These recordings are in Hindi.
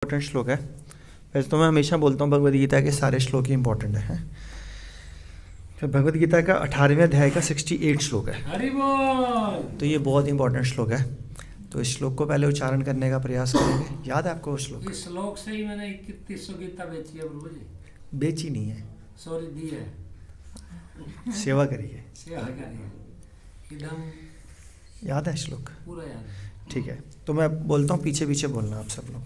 इम्पोर्टेंट श्लोक है। वैसे तो मैं हमेशा बोलता हूँ भगवद गीता के सारे श्लोक ही इंपॉर्टेंट हैं। तो भगवद गीता का 18वें अध्याय का 68 श्लोक है। हरि बोल। तो ये बहुत इंपॉर्टेंट श्लोक है। तो इस श्लोक को पहले उच्चारण करने का प्रयास करेंगे। याद है आपको वो श्लोक? इस श्लोक से ही मैंने 3100 गीता बेची है प्रभु जी। बेची नहीं है, सॉरी दी है। सेवा करिए। सेवा करिए एकदम याद है श्लोक? पूरा याद है। ठीक है, तो मैं बोलता हूँ, पीछे पीछे बोलना आप सब लोग।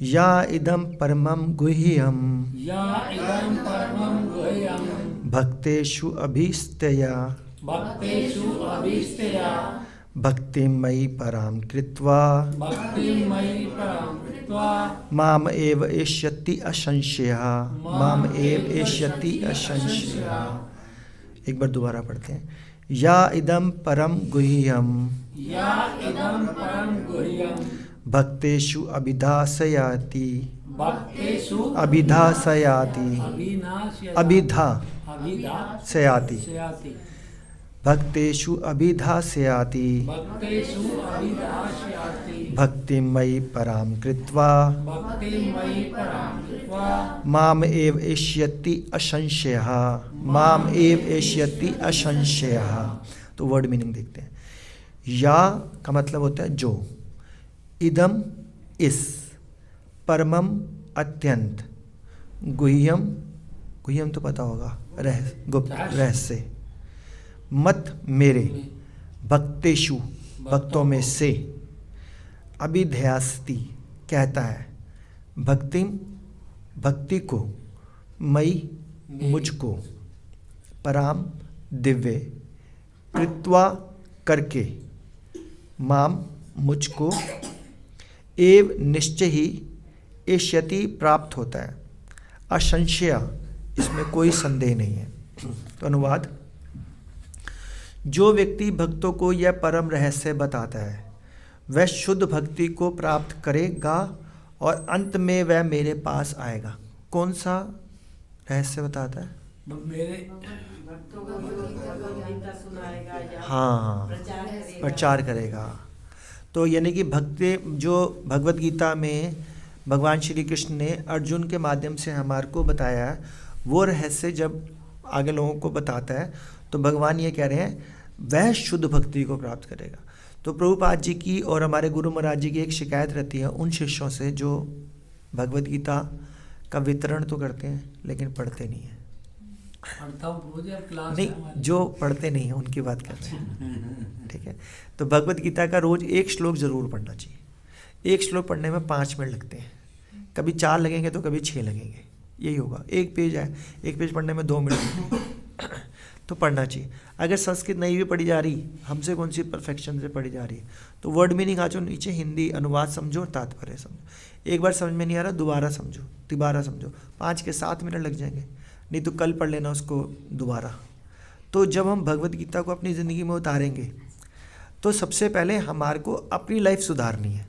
या इदं परमं गुह्यं या इदं परमं गुह्यं भक्तेषु अभीष्टया भक्तेषु अभीष्टया भक्तिमयि परां कृत्वा भक्तिमयि परां कृत्वा माम एव एष्यति असंशयः माम एव एष्यति असंशयः। एक बार दोबारा पढ़ते हैं। या इदं परम गुह्यं या इदं परमं गुह्यं भक्तेषु अभिधास्यति भक्तेषु अभिधास्यति अभिनाश्यति अभिधास्यति अभिधास्यति भक्तेषु अभिधास्यति भक्तेषु अभिधास्यति भक्तिमयि परां कृत्वा भक्तिमयि परां कृत्वा माम एव एष्यति असंशयः माम एव एष्यति असंशयः। तो वर्ड मीनिंग देखते हैं। या का मतलब होता है जो, इदम इस, परमम अत्यंत, गुह्यम गुह्यम तो पता होगा, गुप्त रहस्य, मत मेरे, भक्तेषु भक्तों में से, अभिध्यासति कहता है, भक्तिम भक्ति को, मई मुझको, पराम दिव्य, कृत्वा करके, माम मुझको, एव निश्चय ही एष्यति प्राप्त होता है, असंशय इसमें कोई संदेह नहीं है। तो अनुवाद, जो व्यक्ति भक्तों को यह परम रहस्य बताता है वह शुद्ध भक्ति को प्राप्त करेगा और अंत में वह मेरे पास आएगा। कौन सा रहस्य बताता है? मेरे हाँ, प्रचार करेगा। तो यानी कि भक्ति जो भगवद गीता में भगवान श्री कृष्ण ने अर्जुन के माध्यम से हमारे को बताया है, वो रहस्य जब आगे लोगों को बताता है तो भगवान ये कह रहे हैं वह शुद्ध भक्ति को प्राप्त करेगा। तो प्रभुपाद जी की और हमारे गुरु महाराज जी की एक शिकायत रहती है उन शिष्यों से जो भगवद गीता का वितरण तो करते हैं लेकिन पढ़ते नहीं हैं। नहीं, जो पढ़ते नहीं हैं उनकी बात कर रहे हैं। ठीक है, तो भगवद गीता का रोज एक श्लोक जरूर पढ़ना चाहिए। एक श्लोक पढ़ने में 5 मिनट लगते हैं, कभी 4 लगेंगे तो कभी 6 लगेंगे, यही होगा। एक पेज है, एक पेज पढ़ने में 2 मिनट तो पढ़ना चाहिए। अगर संस्कृत नहीं भी पढ़ी जा रही, हमसे कौन सी परफेक्शन से पढ़ी जा रही है, तो वर्ड मीनिंग आ जाओ नीचे, हिंदी अनुवाद समझो, तात्पर्य समझो। एक बार समझ में नहीं आ रहा दोबारा समझो, तिबारा समझो, 5 के 7 मिनट लग जाएंगे, नहीं तो कल पढ़ लेना उसको दोबारा। तो जब हम भगवद गीता को अपनी ज़िंदगी में उतारेंगे तो सबसे पहले हमारे को अपनी लाइफ सुधारनी है।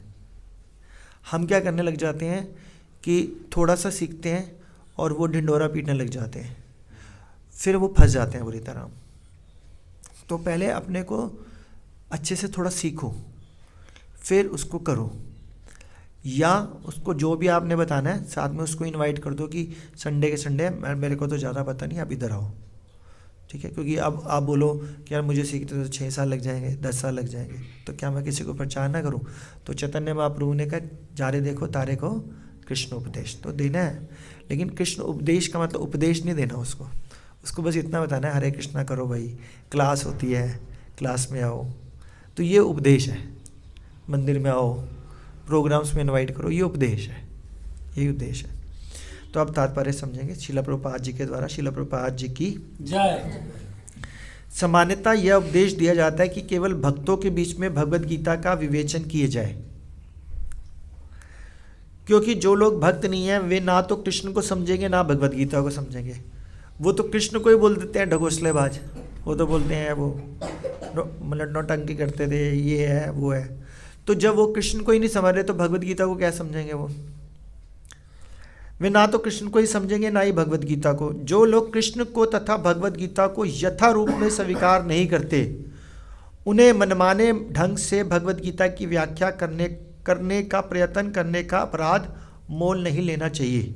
हम क्या करने लग जाते हैं कि थोड़ा सा सीखते हैं और वो ढिंडोरा पीटने लग जाते हैं, फिर वो फंस जाते हैं बुरी तरह। तो पहले अपने को अच्छे से थोड़ा सीखो, फिर उसको करो। या उसको जो भी आपने बताना है साथ में उसको इनवाइट कर दो कि संडे के संडे मेरे को तो ज़्यादा पता नहीं, आप इधर आओ। ठीक है, क्योंकि अब आप बोलो कि यार मुझे सीखते तो 6 साल लग जाएंगे, 10 साल लग जाएंगे, तो क्या मैं किसी को प्रचार ना करूं? तो चैतन्य महाप्रभु ने कहा जारे देखो तारे को कृष्ण उपदेश तो देना है। लेकिन कृष्ण उपदेश का मतलब उपदेश नहीं देना उसको, उसको बस इतना बताना है हरे कृष्णा करो भाई, क्लास होती है क्लास में आओ। तो ये उपदेश है, मंदिर में आओ, प्रोग्राम्स में इनवाइट करो, ये उपदेश है, यही उद्देश्य है। तो अब तात्पर्य समझेंगे श्रील प्रभुपाद जी के द्वारा। श्रील प्रभुपाद जी की जय। सामान्यतः यह उपदेश दिया जाता है कि केवल भक्तों के बीच में भगवद गीता का विवेचन किए जाए, क्योंकि जो लोग भक्त नहीं हैं वे ना तो कृष्ण को समझेंगे ना भगवद गीता को समझेंगे। वो तो कृष्ण को ही बोल देते हैं ढकोसलेबाज, वो तो बोलते हैं वो मतलब नौटंकी करते थे, ये है वो है। तो जब वो कृष्ण को ही नहीं समझ रहे तो भगवद गीता को क्या समझेंगे? वो वे ना तो कृष्ण को ही समझेंगे ना ही भगवद गीता को। जो लोग कृष्ण को तथा भगवद गीता को यथा रूप में स्वीकार नहीं करते, उन्हें मनमाने ढंग से भगवद गीता की व्याख्या करने करने का प्रयत्न करने का अपराध मोल नहीं लेना चाहिए।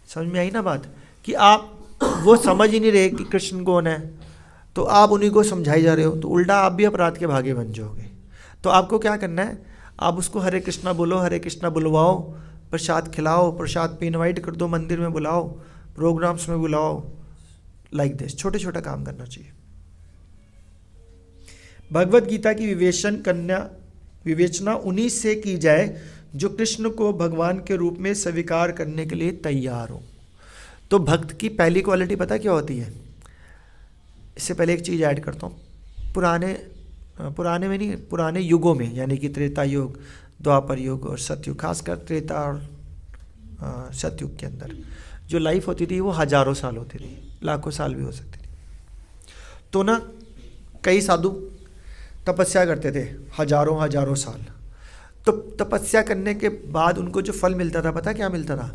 समझ में आई ना बात, कि आप वो समझ ही नहीं रहे कि कृष्ण कौन है, तो आप उन्हीं को समझाई जा रहे हो, तो उल्टा आप भी अपराध के भागी बन जाओगे। तो आपको क्या करना है, आप उसको हरे कृष्णा बोलो, हरे कृष्णा बुलवाओ, प्रसाद खिलाओ, प्रसाद पे इनवाइट कर दो, मंदिर में बुलाओ, प्रोग्राम्स में बुलाओ, लाइक दिस, छोटे छोटा काम करना चाहिए। भगवत गीता की विवेचना उन्हीं से की जाए जो कृष्ण को भगवान के रूप में स्वीकार करने के लिए तैयार हो। तो भक्त की पहली क्वालिटी पता क्या होती है? इससे पहले एक चीज़ ऐड करता हूँ। पुराने में नहीं, पुराने युगों में, यानी कि त्रेता युग, द्वापर युग और सतयुग, खासकर त्रेता और सतयुग के अंदर जो लाइफ होती थी वो हजारों साल होती थी, लाखों साल भी हो सकती थी। तो ना कई साधु तपस्या करते थे हजारों साल। तो तपस्या करने के बाद उनको जो फल मिलता था, पता क्या मिलता था?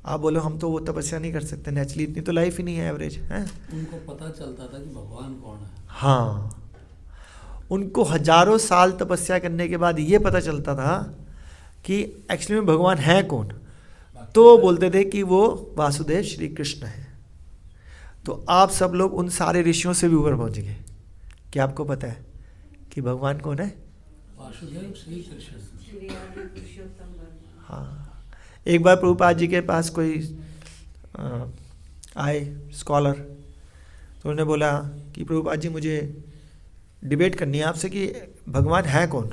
आप बोलो हम तो वो तपस्या नहीं कर सकते, नेचुरली इतनी तो लाइफ ही नहीं है, एवरेज है। उनको पता चलता था कि भगवान कौन है। हाँ, उनको हजारों साल तपस्या करने के बाद ये पता चलता था कि एक्चुअली में भगवान है कौन। तो वो बोलते थे कि वो वासुदेव श्री कृष्ण है। तो आप सब लोग उन सारे ऋषियों से भी ऊपर पहुंच गए। क्या आपको पता है कि भगवान कौन है? वासुदेव श्री कृष्ण। हाँ, एक बार प्रभुपाद जी के पास कोई आए स्कॉलर, तो उन्होंने बोला कि प्रभुपाद जी मुझे डिबेट करनी है आपसे कि भगवान है कौन।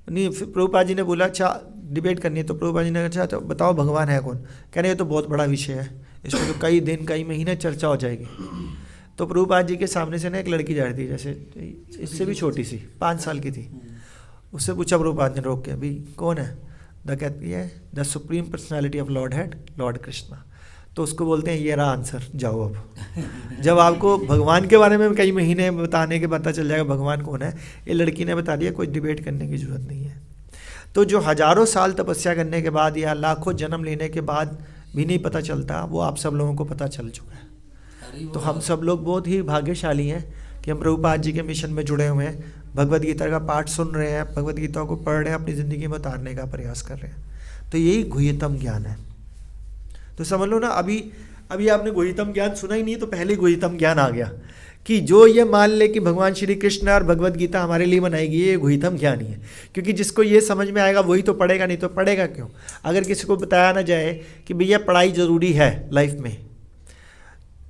नहीं, फिर प्रभुपाद जी ने बोला अच्छा डिबेट करनी है, तो प्रभुपाद जी ने अच्छा तो बताओ भगवान है कौन। कह रहे ये तो बहुत बड़ा विषय है, इसमें तो कई दिन कई महीने चर्चा हो जाएगी। तो प्रभुपाद जी के सामने से ना एक लड़की जा रही थी, जैसे इससे भी छोटी सी, 5 साल की थी। उससे पूछा प्रभुपाद ने रोक के, अभी कौन है? कहती है the supreme personality of Lord head, Lord Krishna. तो उसको बोलते हैं ये रहा आंसर, जाओ अब। जब आपको भगवान के बारे में कई महीने बताने के पता चल जाएगा भगवान कौन है, ये लड़की ने बता दिया, कोई डिबेट करने की जरूरत नहीं है। तो जो हजारों साल तपस्या करने के बाद या लाखों जन्म लेने के बाद भी नहीं पता चलता, वो आप सब लोगों को पता चल चुका है। तो हम सब लोग बहुत ही भाग्यशाली हैं कि हम प्रभुपाद जी के मिशन में जुड़े हुए हैं, भगवद गीता का पाठ सुन रहे हैं, भगवद गीता को पढ़ रहे हैं, अपनी ज़िंदगी में उतारने का प्रयास कर रहे हैं। तो यही गुह्यतम ज्ञान है। तो समझ लो ना, अभी आपने गुह्यतम ज्ञान सुना ही नहीं, तो पहले गुह्यतम ज्ञान आ गया कि जो ये मान ले कि भगवान श्री कृष्ण और भगवद गीता हमारे लिए बनाएगी, ये गुह्यतम ज्ञान ही है। क्योंकि जिसको ये समझ में आएगा वही तो पढ़ेगा, नहीं तो पढ़ेगा क्यों? अगर किसी को बताया ना जाए कि भैया पढ़ाई ज़रूरी है लाइफ में,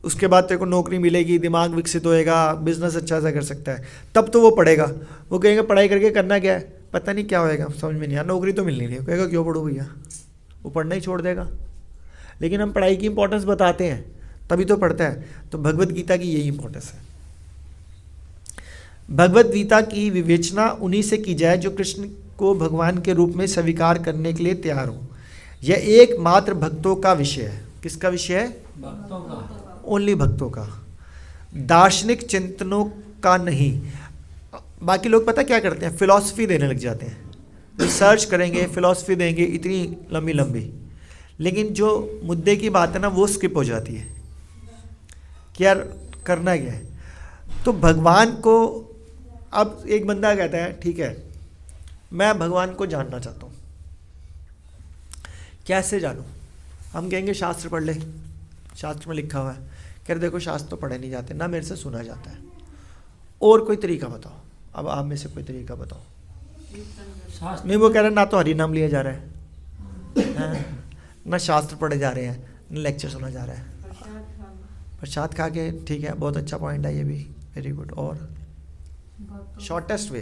उसके बाद तेरे को नौकरी मिलेगी, दिमाग विकसित होएगा, बिजनेस अच्छा सा कर सकता है, तब तो वो पढ़ेगा। वो कहेंगे पढ़ाई करके करना क्या है, पता नहीं क्या होएगा, समझ में नहीं आया, नौकरी तो मिलनी नहीं, कहेगा क्यों पढ़ो भैया, वो पढ़ना ही छोड़ देगा। लेकिन हम पढ़ाई की इंपॉर्टेंस बताते हैं तभी तो पढ़ता है। तो भगवद गीता की यही इंपॉर्टेंस है। भगवद गीता की विवेचना उन्हीं से की जाए जो कृष्ण को भगवान के रूप में स्वीकार करने के लिए तैयार हो। यह एकमात्र भक्तों का विषय है। किसका विषय है? भक्तों का। ओनली भक्तों का, दार्शनिक चिंतनों का नहीं। बाकी लोग पता क्या करते हैं, फिलॉसफी देने लग जाते हैं, रिसर्च करेंगे, फिलॉसफी देंगे इतनी लंबी लंबी, लेकिन जो मुद्दे की बात है ना वो स्किप हो जाती है कि यार करना क्या है। तो भगवान को, अब एक बंदा कहता है ठीक है मैं भगवान को जानना चाहता हूँ, कैसे जानूँ? हम कहेंगे शास्त्र पढ़ ले, शास्त्र में लिखा हुआ है। कह रहे देखो शास्त्र तो पढ़े नहीं जाते, ना मेरे से सुना जाता है, और कोई तरीका बताओ। अब आप में से कोई तरीका बताओ। नहीं, वो कह रहे ना तो हरि नाम लिया जा रहा है, ना शास्त्र पढ़े जा रहे हैं, ना लेक्चर सुना जा रहा है, प्रसाद खा के। ठीक है, बहुत अच्छा पॉइंट है ये भी, वेरी गुड। और शॉर्टेस्ट वे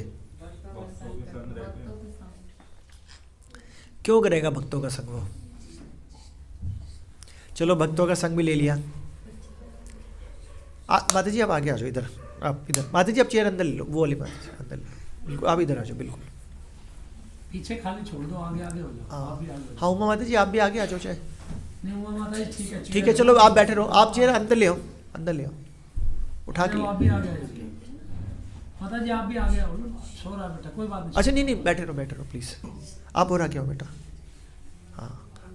क्यों करेगा भक्तों का संग वो? चलो भक्तों का संग भी ले लिया। माता जी आप आगे आ जाओ, इधर आप, इधर माता जी आप चेयर अंदर ले लो, वो वाली माता जी अंदर ले लो, बिल्कुल आप इधर आ जाओ, बिल्कुल पीछे खाली छोड़ दो, आगे आगे हो जाओ। आप भी आगे हो जाओ। हाँ उमा माता जी आप भी आगे आ जाओ, चाहे नहीं उमा माता जी ठीक है, ठीक है, चलो आप बैठे रहो, आप चेयर अंदर ले आओ, अंदर ले आओ, उठा के। आप भी आगे आओ माता जी, आप भी आगे आओ, सो रहा बेटा, कोई बात नहीं। अच्छा नहीं नहीं, बैठे रहो प्लीज, आप हो रहा क्या हो बेटा? हाँ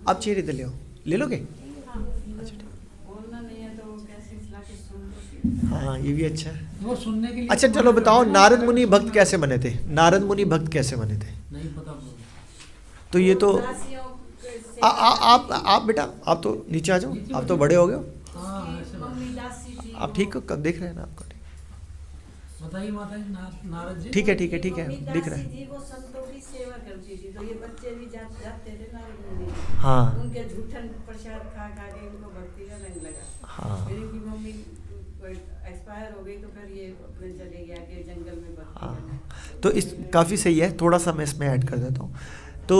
आप चेयर इधर ले आओ, ले लोगे? अच्छा ठीक, हाँ ये भी अच्छा है। वो सुनने के लिए। अच्छा चलो बताओ, नारद मुनि भक्त कैसे बने थे? नारद मुनि भक्त कैसे बने थे? नहीं नहीं पता प्रभु। तो ये तो दासियों से आप बेटा आप तो नीचे आ जाओ, आप तो बड़े हो गए हो, हाँ ऐसे बात। मम्मी दासी थी। आप ठीक हो, कब देख रहे हैं ना आपको? बताइए माता जी नारद जी। ठीक है ठीक है ठीक है, मम्मी दिख रहा दासी है। थी, वो संतों की सेवा करती थी, तो ये बच्चे भी जाते थे नारद मुनि। हाँ उनके झूठन प्रसाद खा खा के इनको भक्ति का रंग लगा। हाँ फिर इनकी मम्मी एक्सपायर हो गई, तो फिर ये अपने चले गया कि जंगल में भक्ति हाँ, करना। तो इस काफ़ी सही है, थोड़ा सा मैं इसमें ऐड कर देता हूँ। तो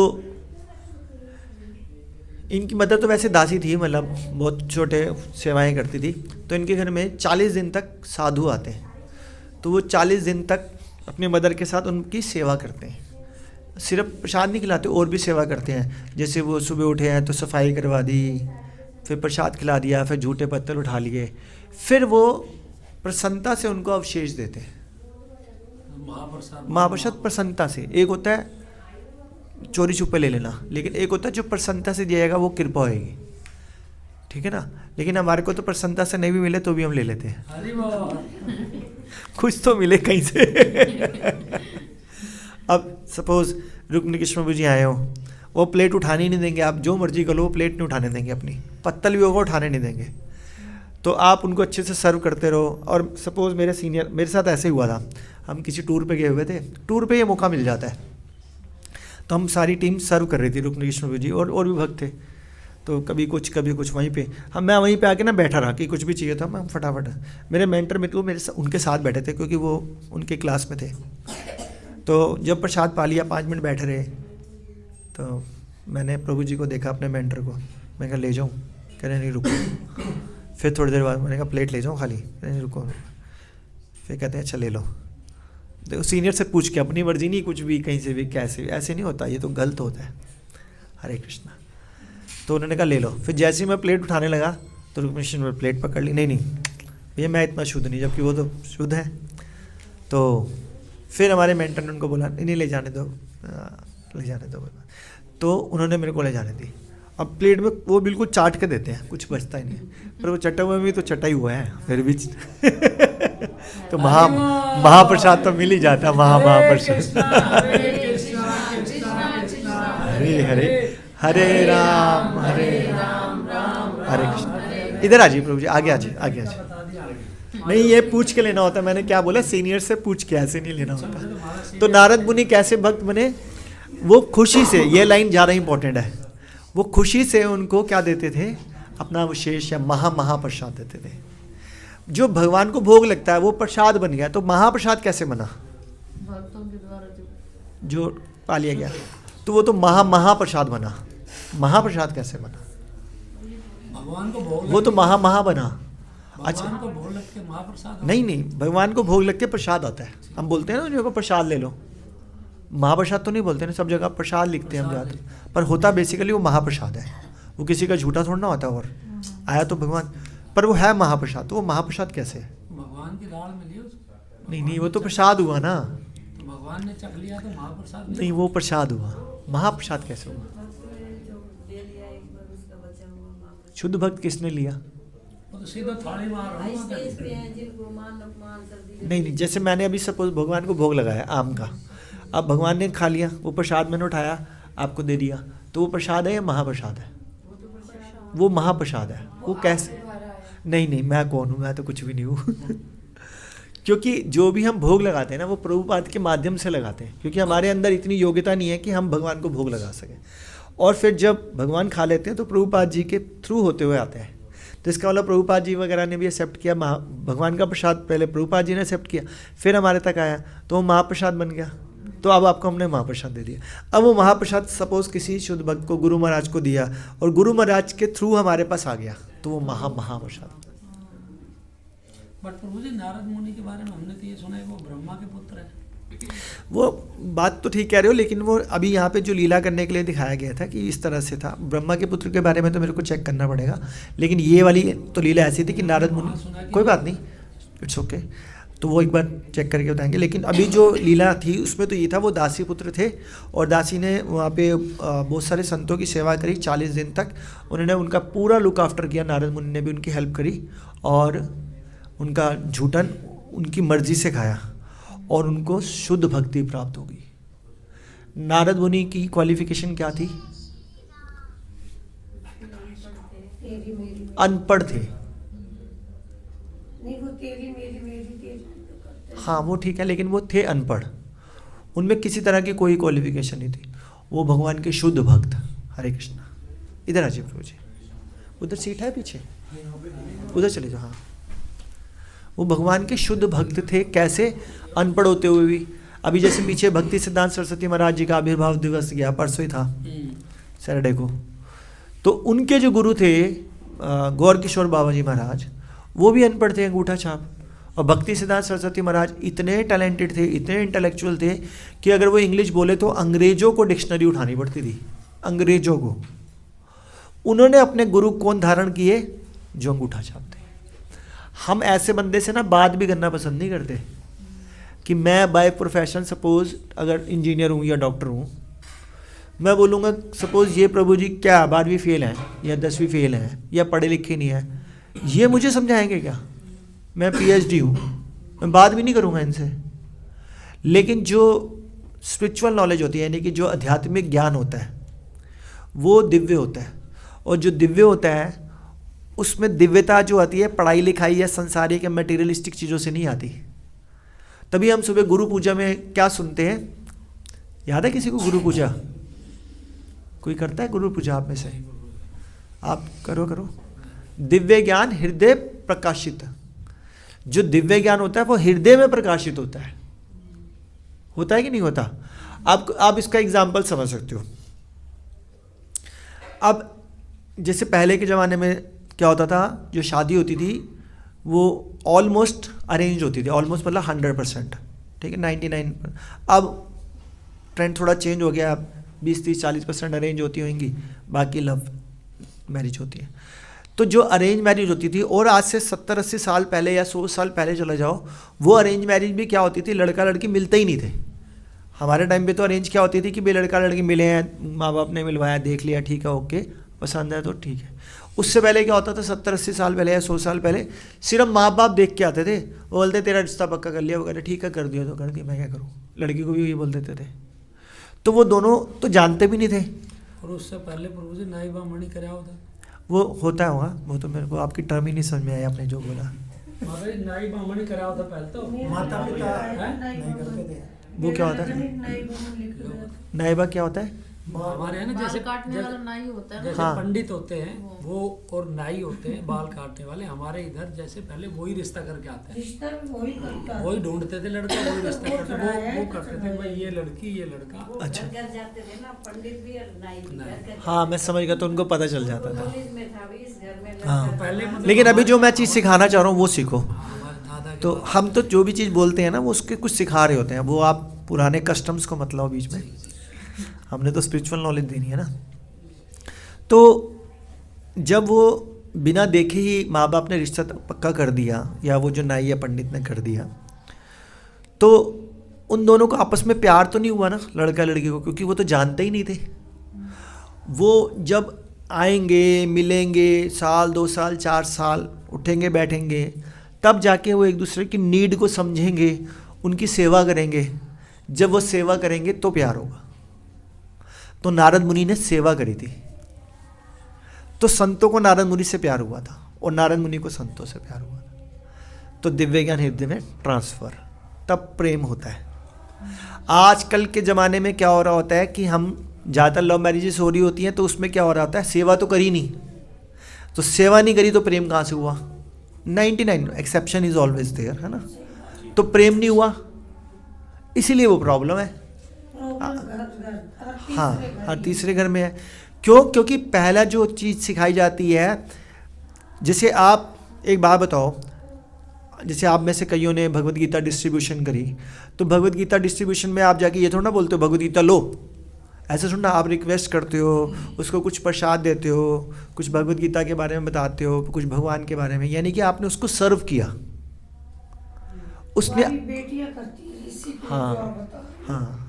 इनकी मदर तो वैसे दासी थी, मतलब बहुत छोटे सेवाएं करती थी। तो इनके घर में 40 दिन तक साधु आते हैं, तो वो 40 दिन तक अपने मदर के साथ उनकी सेवा करते हैं। सिर्फ प्रसाद नहीं खिलाते, और भी सेवा करते हैं। जैसे वो सुबह उठे हैं तो सफाई करवा दी, फिर प्रसाद खिला दिया, फिर झूठे पत्थर उठा लिए, फिर वो प्रसन्नता से उनको अवशेष देते हैं। महाप्रसाद। महाप्रसाद प्रसन्नता से, एक होता है चोरी छुपे ले लेना, लेकिन एक होता है जो प्रसन्नता से दिया जाएगा वो कृपा होएगी, ठीक है ना। लेकिन हमारे को तो प्रसन्नता से नहीं भी मिले तो भी हम ले लेते हैं, हरि बोल। कुछ तो मिले कहीं से। अब सपोज रुक्मिणी कृष्ण जी आए हो, वो प्लेट उठाने ही नहीं देंगे, आप जो मर्जी करो वो प्लेट नहीं उठाने देंगे, अपनी पत्तल भी होगा उठाने नहीं देंगे। तो आप उनको अच्छे से सर्व करते रहो। और सपोज मेरे सीनियर, मेरे साथ ऐसे ही हुआ था, हम किसी टूर पे गए हुए थे, टूर पे ये मौका मिल जाता है, तो हम सारी टीम सर्व कर रही थी, रुक्मिणी कृष्ण जी और भी भक्त थे। तो कभी कुछ वहीं पे मैं वहीं पे आके ना बैठा रहा कि कुछ भी चाहिए था, मैं फटाफट, मेरे मेंटर में तो उनके साथ बैठे थे क्योंकि वो उनके क्लास में थे। तो जब प्रसाद पा लिया, 5 मिनट बैठे रहे, तो मैंने प्रभु जी को देखा, अपने मेंटर को, मैं कहा ले जाऊँ, कह रहे नहीं रुको। फिर थोड़ी देर बाद मैंने कहा प्लेट ले जाऊँ खाली, कह रहे नहीं रुको। फिर कहते हैं अच्छा ले लो। देखो सीनियर से पूछ के, अपनी मर्जी नहीं, कुछ भी कहीं से भी कैसे भी, ऐसे नहीं होता, ये तो गलत होता है। हरे कृष्णा। तो उन्होंने कहा ले लो। फिर जैसे ही मैं प्लेट उठाने लगा तो रुक्मिणी ने प्लेट पकड़ ली, नहीं भैया मैं इतना शुद्ध नहीं, जबकि वो तो शुद्ध है। तो फिर हमारे मेंटर ने उनको बोला नहीं ले जाने दो, ले जाने दो। तो उन्होंने मेरे को ले जाने दी। अब प्लेट में वो बिल्कुल चाट के देते हैं, कुछ बचता ही नहीं, पर वो चटा हुआ भी तो चटा ही हुआ है फिर भी। तो महाप्रसाद तो मिल ही जाता, महाप्रसाद। हरे हरे हरे राम हरे कृष्ण। इधर आ जाइए प्रभु जी, आगे आ जाइए, आगे आ जाइए। नहीं ये पूछ के लेना होता है, मैंने क्या बोला, सीनियर से पूछ के, ऐसे नहीं लेना होता। तो नारद मुनि कैसे भक्त बने, वो खुशी से, ये लाइन ज़्यादा इंपॉर्टेंट है, वो खुशी से उनको क्या देते थे, अपना विशेष या महाप्रसाद देते थे। जो भगवान को भोग लगता है वो प्रसाद बन गया। तो महाप्रसाद कैसे बना, भक्तों के द्वारा जो पा लिया गया, तो वो तो महाप्रसाद बना। महाप्रसाद कैसे बना, भगवान को भोग वो तो महा बना। अच्छा भगवान को भोग लग के महाप्रसाद। नहीं भगवान को भोग लग के प्रसाद आता है। हम बोलते हैं ना जो प्रसाद ले लो, महाप्रसाद तो नहीं बोलते ना, सब जगह प्रसाद लिखते हैं हम ज़्यादा, पर होता बेसिकली वो महाप्रसाद है। वो किसी का झूठा थोड़ा ना होता, और आया तो भगवान, पर वो है महाप्रसाद। तो वो महाप्रसाद कैसे है, भगवान की दाल मिली उसको। नहीं वो तो प्रसाद हुआ ना, तो भगवान ने चख लिया तो महाप्रसाद नहीं वो प्रसाद हुआ, महाप्रसाद कैसे हुआ। जो दे लिया एक बार, उसका बचा हुआ महाप्रसाद। शुद्ध भक्त किसने लिया, वो तो सीधा थाली मार रहा है। स्टेज पे हैं जिनको मान अपमान कर दिया। नहीं जैसे मैंने अभी सपोज भगवान को भोग लगाया आम का, अब भगवान ने खा लिया, वो प्रसाद मैंने उठाया आपको दे दिया, तो वो प्रसाद है या महाप्रसाद है, वो महाप्रसाद है। वो कैसे, नहीं मैं कौन हूँ, मैं तो कुछ भी नहीं हूँ। क्योंकि जो भी हम भोग लगाते हैं ना वो प्रभुपाद के माध्यम से लगाते हैं, क्योंकि हमारे अंदर इतनी योग्यता नहीं है कि हम भगवान को भोग लगा सकें। और फिर जब भगवान खा लेते हैं तो प्रभुपाद जी के थ्रू होते हुए आते हैं। तो इसका मतलब प्रभुपाद जी वगैरह ने भी एक्सेप्ट किया, भगवान का प्रसाद पहले प्रभुपाद जी ने एक्सेप्ट किया, फिर हमारे तक आया, तो वो महाप्रसाद बन गया। तो अब आपको हमने महाप्रसाद दे दिया। अब वो महाप्रसाद सपोज किसी शुद्ध भक्त को, गुरु महाराज को दिया, और गुरु महाराज के थ्रू हमारे पास आ गया, तो वो महाप्रसाद। बट प्रभु जी नारद मुनि के बारे में हमने तो ये सुना है वो ब्रह्मा के पुत्र है। वो बात तो ठीक कह रहे हो, लेकिन वो अभी यहाँ पे जो लीला करने के लिए दिखाया गया था कि इस तरह से था। ब्रह्मा के पुत्र के बारे में तो मेरे को चेक करना पड़ेगा, लेकिन ये वाली तो लीला ऐसी थी कि नारद मुनि, कोई बात नहीं, इट्स ओके, तो वो एक बार चेक करके बताएंगे। लेकिन अभी जो लीला थी उसमें तो ये था, वो दासी पुत्र थे, और दासी ने वहाँ पे बहुत सारे संतों की सेवा करी 40 दिन तक। उन्होंने उनका पूरा लुक आफ्टर किया, नारद मुनि ने भी उनकी हेल्प करी, और उनका झूठन उनकी मर्जी से खाया, और उनको शुद्ध भक्ति प्राप्त होगी। नारद मुनि की क्वालिफिकेशन क्या थी? तेरी मेरी अनपढ़ थे। नहीं, वो तेरी मेरी मेरी तेरी तो करते हैं। हाँ वो ठीक है, लेकिन वो थे अनपढ़, उनमें किसी तरह की कोई क्वालिफिकेशन नहीं थी। वो भगवान के शुद्ध भक्त। हरे कृष्णा। इधर आ जाइए प्रभु जी, उधर सीट है पीछे, उधर चले जाओ। हाँ, वो भगवान के शुद्ध भक्त थे। कैसे? अनपढ़ होते हुए भी। अभी जैसे पीछे भक्ति सिद्धांत सरस्वती महाराज जी का आविर्भाव दिवस गया, परसों ही था, सैटरडे को। तो उनके जो गुरु थे गौर किशोर बाबा जी महाराज, वो भी अनपढ़ थे, अंगूठा छाप। और भक्ति सिद्धांत सरस्वती महाराज इतने टैलेंटेड थे, इतने इंटेलेक्चुअल थे कि अगर वो इंग्लिश बोले तो अंग्रेजों को डिक्शनरी उठानी पड़ती थी, अंग्रेजों को। उन्होंने अपने गुरु कौन धारण किए? जो अंगूठा छाप थे। हम ऐसे बंदे से ना बात भी करना पसंद नहीं करते कि मैं बाय प्रोफेशन सपोज अगर इंजीनियर हूँ या डॉक्टर हूँ, मैं बोलूँगा सपोज ये प्रभु जी क्या 12वीं फेल हैं या 10वीं फेल हैं या पढ़े लिखे नहीं हैं, ये मुझे समझाएंगे क्या? मैं PhD हूँ, मैं बात भी नहीं करूँगा इनसे। लेकिन जो स्पिरिचुअल नॉलेज होती है, यानी कि जो आध्यात्मिक ज्ञान होता है, वो दिव्य होता है। और जो दिव्य होता है उसमें दिव्यता जो आती है पढ़ाई लिखाई या संसारिक या मटेरियलिस्टिक चीज़ों से नहीं आती। तभी हम सुबह गुरु पूजा में क्या सुनते हैं? याद है किसी को गुरु पूजा? कोई करता है गुरु पूजा आप में से? आप करो करो। दिव्य ज्ञान हृदय प्रकाशित। जो दिव्य ज्ञान होता है वो हृदय में प्रकाशित होता है। होता है कि नहीं होता? आप इसका एग्जाम्पल समझ सकते हो। अब जैसे पहले के ज़माने में क्या होता था, जो शादी होती थी वो ऑलमोस्ट अरेंज होती थी, ऑलमोस्ट मतलब 100%, ठीक है, 99%। अब ट्रेंड थोड़ा चेंज हो गया, अब 20-30-40% अरेंज होती होंगी, बाकी लव मैरिज होती है। तो जो अरेंज मैरिज होती थी, और आज से 70-80 साल पहले या 100 साल पहले चले जाओ, वो अरेंज मैरिज भी क्या होती थी? लड़का लड़की मिलते ही नहीं थे। हमारे टाइम पे तो अरेंज क्या होती थी कि भाई लड़का लड़की मिले हैं, माँ बाप ने मिलवाया, देख लिया, ठीक है, ओके, पसंद है तो ठीक है। उससे पहले क्या होता था? 70-80 साल पहले या 100 साल पहले सिर्फ माँ बाप देख के आते थे, वो बोलते तेरा रिश्ता पक्का कर लिया, वो कहते ठीक है कर दिया तो कर दिया, मैं क्या करूँ। लड़की को भी यही बोल देते थे। तो वो दोनों तो जानते भी नहीं थे। और उससे पहले प्रभु जी नाई बामणी कराया होता। वो होता होगा, वो तो मेरे को आपकी टर्म ही नहीं समझ में आया आपने जो बोला। नाई बामणी कराया होता पहले तो। माता पिता नहीं करते थे। वो क्या होता है? नाइबा क्या होता है? हमारे यहाँ ना बाल जैसे काटने वाला नाई होता है ना, जैसे हाँ। पंडित होते हैं वो और नाई होते हैं बाल काटने वाले। हमारे इधर जैसे पहले वही रिश्ता करके आते हैं, रिश्ता भी वही करता है। वही ढूंढते थे लड़का, वही रिश्ता करते, वो करते थे भाई ये लड़की ये लड़का। वो अच्छा। घर जाते थे ना, पंडित भी और नाई भी घर हाँ मैं समझ गया, तो उनको पता चल जाता था। पुलिस में था भी इस घर में हाँ। लड़का पहले था। मतलब लेकिन अभी जो मैं चीज़ सिखाना चाह रहा हूँ वो सीखो। हमारे दादा के तो हम तो जो भी चीज़ बोलते हैं ना वो उसके कुछ सिखा रहे होते हैं, वो आप पुराने कस्टम्स को मत लाओ बीच में। हमने तो स्पिरिचुअल नॉलेज देनी है ना। तो जब वो बिना देखे ही माँ बाप ने रिश्ता पक्का कर दिया, या वो जो नाई या पंडित ने कर दिया, तो उन दोनों को आपस में प्यार तो नहीं हुआ ना लड़का लड़की को, क्योंकि वो तो जानते ही नहीं थे। वो जब आएंगे मिलेंगे, साल 2 साल 4 साल उठेंगे बैठेंगे, तब जाके वो एक दूसरे की नीड को समझेंगे, उनकी सेवा करेंगे। जब वो सेवा करेंगे तो प्यार होगा। तो नारद मुनि ने सेवा करी थी, तो संतों को नारद मुनि से प्यार हुआ था और नारद मुनि को संतों से प्यार हुआ था। तो दिव्य ज्ञान हृदय में ट्रांसफर, तब प्रेम होता है। आजकल के ज़माने में क्या हो रहा होता है कि हम ज़्यादातर लव मैरिजेस हो रही होती हैं, तो उसमें क्या हो रहा होता है? सेवा तो करी नहीं, तो सेवा नहीं करी तो प्रेम कहाँ से हुआ? 99 एक्सेप्शन इज ऑलवेज देयर, है ना। तो प्रेम नहीं हुआ, इसीलिए वो प्रॉब्लम है। हाँ, हर तीसरे घर में है। क्यों? क्योंकि पहला जो चीज़ सिखाई जाती है, जैसे आप एक बात बताओ, जैसे आप में से कईयों ने भगवत गीता डिस्ट्रीब्यूशन करी, तो भगवत गीता डिस्ट्रीब्यूशन में आप जाके ये थोड़ा ना बोलते हो भगवत गीता लो, ऐसा सुनना, आप रिक्वेस्ट करते हो, उसको कुछ प्रसाद देते हो, कुछ भगवत गीता के बारे में बताते हो, कुछ भगवान के बारे में, यानी कि आपने उसको सर्व किया। उसने बेटियां करती है इसी को हाँ, जो आप बता रहे हैं। हाँ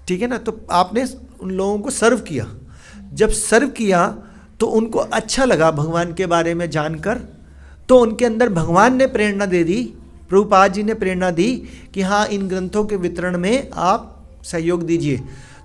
ठीक है ना। तो आपने उन लोगों को सर्व किया, जब सर्व किया तो उनको अच्छा लगा भगवान के बारे में जानकर, तो उनके अंदर भगवान ने प्रेरणा दे दी, प्रभुपाद जी ने प्रेरणा दी कि हाँ इन ग्रंथों के वितरण में आप सहयोग दीजिए।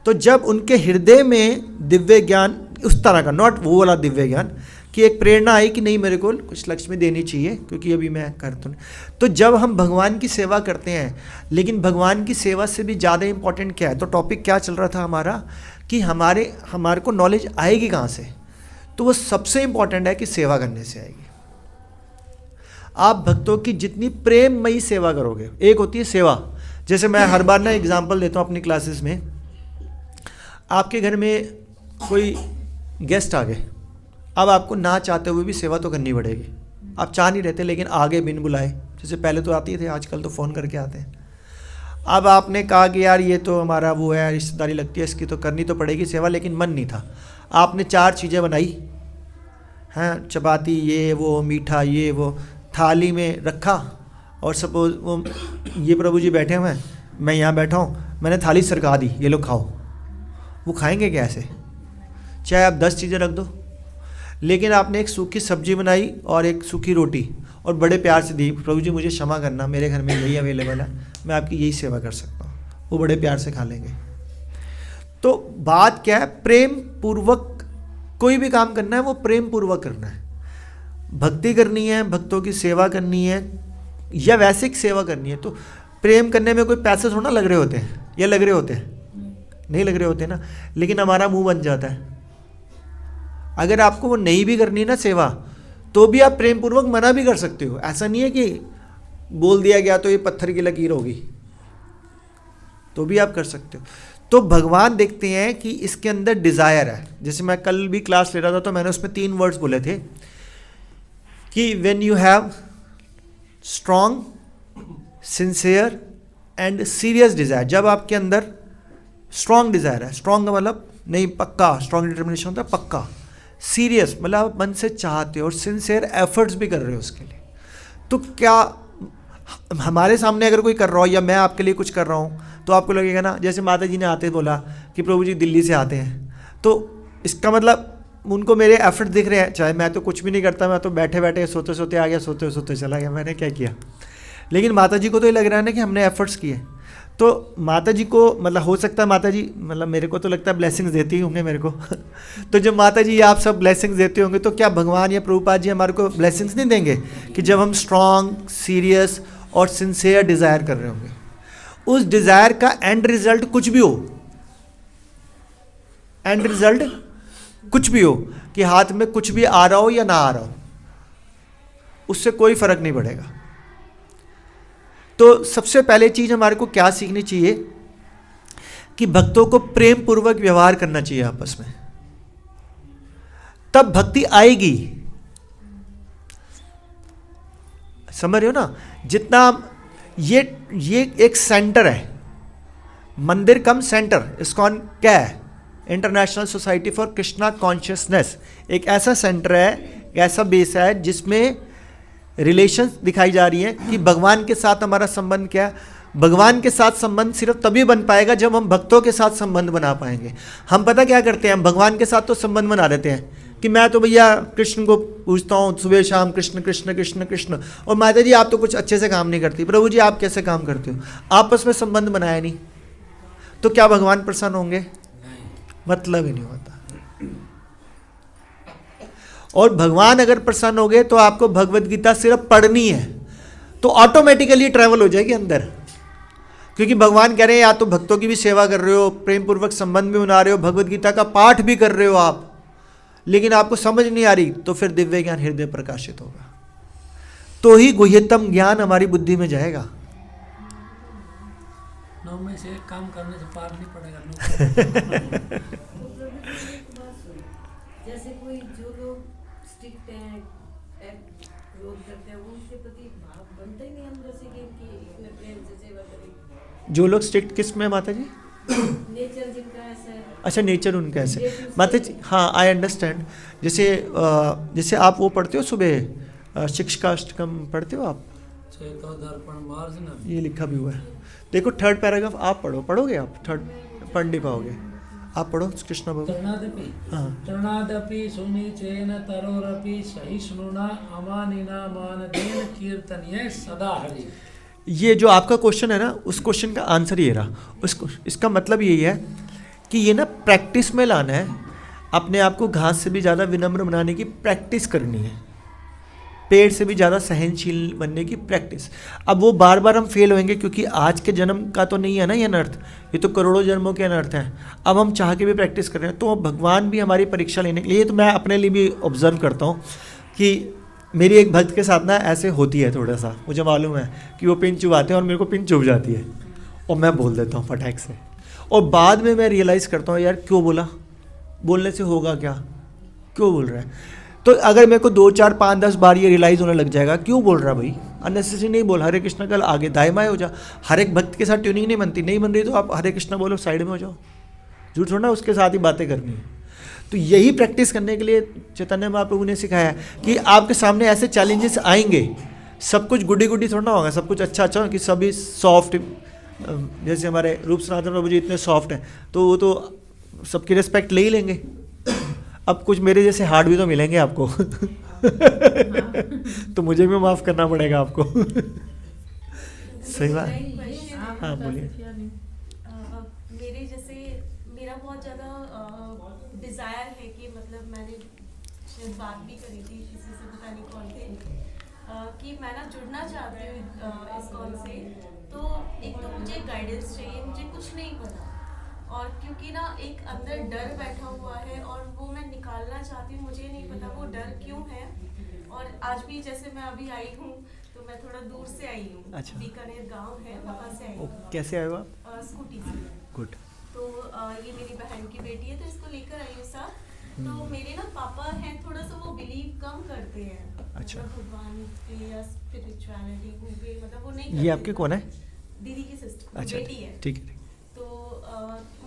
तो जब उनके हृदय में दिव्य ज्ञान उस तरह का, नॉट वो वाला दिव्य ज्ञान, कि एक प्रेरणा आई कि नहीं मेरे को कुछ लक्ष्मी देनी चाहिए क्योंकि अभी मैं कर तो नहीं। तो जब हम भगवान की सेवा करते हैं, लेकिन भगवान की सेवा से भी ज़्यादा इम्पोर्टेंट क्या है, तो टॉपिक क्या चल रहा था हमारा कि हमारे को नॉलेज आएगी कहाँ से, तो वो सबसे इम्पोर्टेंट है कि सेवा करने से आएगी। आप भक्तों की जितनी प्रेममयी सेवा करोगे, एक होती है सेवा, जैसे मैं हर बार ना एग्जांपल देता हूँ अपनी क्लासेस में, आपके घर में कोई गेस्ट आ गए, अब आपको ना चाहते हुए भी सेवा तो करनी पड़ेगी। आप चाह नहीं रहते लेकिन आगे बिन बुलाए, जैसे पहले तो आते थे, आजकल तो फ़ोन करके आते हैं। अब आपने कहा कि यार ये तो हमारा वो है, रिश्तेदारी लगती है, इसकी तो करनी तो पड़ेगी सेवा, लेकिन मन नहीं था। आपने 4 चीज़ें बनाई हैं, चपाती ये वो मीठा ये वो, थाली में रखा, और सपोज वो ये प्रभु जी बैठे हुए हैं, मैं यहाँ बैठा हूँ, मैंने थाली सरका दी, ये लोग खाओ। वो खाएंगे कैसे? चाहे आप 10 चीज़ें रख दो, लेकिन आपने एक सूखी सब्जी बनाई और एक सूखी रोटी और बड़े प्यार से दी, प्रभु जी मुझे क्षमा करना, मेरे घर में यही अवेलेबल है, मैं आपकी यही सेवा कर सकता हूँ, वो बड़े प्यार से खा लेंगे। तो बात क्या है, प्रेम पूर्वक कोई भी काम करना है वो प्रेम पूर्वक करना है। भक्ति करनी है, भक्तों की सेवा करनी है या वैसे सेवा करनी है, तो प्रेम करने में कोई पैसे थोड़ा लग रहे होते हैं, या लग रहे होते हैं? नहीं लग रहे होते ना, लेकिन हमारा मुंह बन जाता है। अगर आपको वो नहीं भी करनी ना सेवा, तो भी आप प्रेम पूर्वक मना भी कर सकते हो। ऐसा नहीं है कि बोल दिया गया तो ये पत्थर की लकीर होगी, तो भी आप कर सकते हो। तो भगवान देखते हैं कि इसके अंदर डिज़ायर है। जैसे मैं कल भी क्लास ले रहा था तो मैंने उसमें 3 वर्ड्स बोले थे कि when you have strong, sincere and serious desire. जब आपके अंदर स्ट्रॉन्ग डिज़ायर है, स्ट्रॉन्ग का मतलब नहीं पक्का, स्ट्रॉन्ग डिटर्मिनेशन होता है पक्का, सीरियस मतलब आप मन से चाहते हो, और सिंसियर एफर्ट्स भी कर रहे हो उसके लिए। तो क्या हमारे सामने अगर कोई कर रहा हो या मैं आपके लिए कुछ कर रहा हूँ तो आपको लगेगा ना, जैसे माता जी ने आते बोला कि प्रभु जी दिल्ली से आते हैं, तो इसका मतलब उनको मेरे एफर्ट दिख रहे हैं, चाहे मैं तो कुछ भी नहीं करता, मैं तो बैठे बैठे सोते सोते आ गया, सोते सोते चला गया, मैंने क्या किया। लेकिन माता जी को तो ये लग रहा है ना कि हमने एफर्ट्स किए। तो माता जी को मतलब हो सकता है माता जी मतलब मेरे को तो लगता है ब्लेसिंग्स देती होंगे मेरे को तो जब माता जी आप सब ब्लेसिंग्स देते होंगे, तो क्या भगवान या प्रभुपाद जी हमारे को ब्लेसिंग्स नहीं देंगे कि जब हम स्ट्रॉन्ग, सीरियस और सिंसियर डिज़ायर कर रहे होंगे, उस डिज़ायर का एंड रिजल्ट कुछ भी हो, एंड रिजल्ट कुछ भी हो कि हाथ में कुछ भी आ रहा हो या ना आ रहा हो, उससे कोई फर्क नहीं पड़ेगा। तो सबसे पहले चीज हमारे को क्या सीखनी चाहिए कि भक्तों को प्रेम पूर्वक व्यवहार करना चाहिए आपस में, तब भक्ति आएगी। समझ रहे हो ना? जितना ये एक सेंटर है, मंदिर कम सेंटर, इस्कॉन क्या है? International society for Krishna consciousness. एक ऐसा सेंटर है, ऐसा बेस है जिसमें रिलेशंस दिखाई जा रही हैं कि भगवान के साथ हमारा संबंध क्या है। भगवान के साथ संबंध सिर्फ तभी बन पाएगा जब हम भक्तों के साथ संबंध बना पाएंगे। हम पता क्या करते हैं, हम भगवान के साथ तो संबंध बना देते हैं कि मैं तो भैया कृष्ण को पूछता हूँ सुबह शाम, कृष्ण कृष्ण कृष्ण कृष्ण, और माता जी आप तो कुछ अच्छे से काम नहीं करती, प्रभु जी आप कैसे काम करते हो, आपस में संबंध बनाया नहीं, तो क्या भगवान प्रसन्न होंगे? मतलब ही नहीं होता। और भगवान अगर प्रसन्न हो गए तो आपको भगवत गीता सिर्फ पढ़नी है तो ऑटोमेटिकली ट्रैवल हो जाएगी अंदर, क्योंकि भगवान कह रहे हैं या तो भक्तों की भी सेवा कर रहे हो, प्रेम पूर्वक संबंध भी बना रहे हो, भगवत गीता का पाठ भी कर रहे हो आप, लेकिन आपको समझ नहीं आ रही, तो फिर दिव्य ज्ञान हृदय प्रकाशित होगा, तो ही गुह्यतम ज्ञान हमारी बुद्धि में जाएगा। 9 में से एक काम करने से पार नहीं पड़ेगा। जैसे कोई जो लोग स्ट्रिक्ट हैं, क्रोध करते हैं, वो उनके प्रति भाव बनता ही नहीं अंदर से कि इतने प्रेम से सेवा करें। जो लोग स्ट्रिक्ट किस में माता जी? नेचर जिनका ऐसा है। अच्छा, नेचर उनका ऐसे। माता जी हाँ, आई अंडरस्टैंड। जैसे आप वो पढ़ते हो सुबह शिक्षकाष्टकम पढ़ते हो आप? तो दर्पण मार्ज ना, ये लिखा भी हुआ है, देखो 3rd पैराग्राफ आप पढ़ोगे आप 3rd पढ़ नहीं पाओगे, आप पढ़ो कृष्ण बाबू। तृणादपि हाँ, तृणादपि सुनिचेन तरोरपि सहिष्णुना अमानिना मानदेन कीर्तनीय सदा हरि। ये जो आपका क्वेश्चन है ना, उस क्वेश्चन का आंसर ये रहा। इसका मतलब यही है कि ये ना प्रैक्टिस में लाना है, अपने आप को घास से भी ज़्यादा विनम्र बनाने की प्रैक्टिस करनी है, पेड़ से भी ज़्यादा सहनशील बनने की प्रैक्टिस। अब वो बार बार हम फेल होंगे, क्योंकि आज के जन्म का तो नहीं है ना ये अनर्थ, ये तो करोड़ों जन्मों के अनर्थ हैं। अब हम चाह के भी प्रैक्टिस कर रहे हैं, तो भगवान भी हमारी परीक्षा लेने के लिए, तो मैं अपने लिए भी ऑब्जर्व करता हूँ कि मेरी एक भक्त के साथ ना ऐसे होती है, थोड़ा सा मुझे मालूम है कि वो पिन चुभाते हैं और मेरे को पिन चुभ जाती है, और मैं बोल देता हूँ फटाक से, और बाद में मैं रियलाइज़ करता हूँ यार क्यों बोला, बोलने से होगा क्या, क्यों बोल रहा है। तो अगर मेरे को 2 4 5 10 बार ये रियलाइज़ होने लग जाएगा क्यों बोल रहा भाई, अननेसेसरी नहीं बोल, हरे कृष्णा कल आगे दाएं बाएं हो जा। हर एक भक्त के साथ ट्यूनिंग नहीं बनती, नहीं बन रही तो आप हरे कृष्णा बोलो, साइड में हो जाओ, झूठ थोड़ा उसके साथ ही बातें करनी है। तो यही प्रैक्टिस करने के लिए चैतन्य महाप्रभु ने सिखाया कि आपके सामने ऐसे चैलेंजेस आएंगे, सब कुछ गुड्डी गुड्डी थोड़ा होगा, सब कुछ अच्छा अच्छा कि सभी सॉफ्ट, जैसे हमारे रूप सनातन प्रभु जी इतने सॉफ्ट हैं, तो वो तो सबकी रिस्पेक्ट ले ही लेंगे। अब कुछ मेरे जैसे हार्ड भी तो मिलेंगे आपको तो मुझे भी माफ़ करना पड़ेगा आपको सही बात। हाँ बोलिए। मेरे जैसे मेरा बहुत ज़्यादा डिज़ायर है कि मतलब मैंने शायद बात भी करी थी किसी से, पता नहीं कौन थे, कि मैं ना जुड़ना चाहती हूँ इस्कॉन से। तो एक तो मुझे गाइडेंस चाहिए, मुझे कुछ नहीं पता, और क्योंकि ना एक अंदर डर बैठा हुआ है और वो मैं निकालना चाहती हूँ, मुझे नहीं पता वो डर क्यों है। और आज भी जैसे मैं अभी आई हूँ तो मैं थोड़ा दूर से आई हूँ, अच्छा। बीकानेर गांव है वहाँ से आई हूँ। कैसे आए हो आप? स्कूटी से। गुड। तो ये मेरी बहन की बेटी है तो इसको लेकर आई हूँ साथ। तो मेरे ना पापा हैं, थोड़ा सा वो बिलीव कम करते हैं, अच्छा। मतलब भगवान पे या स्पिरिचुअलिटी पे, मतलब वो नहीं ये करते। आपके कौन है? दीदी की सिस्टर, अच्छा बेटी है। ठीक है। तो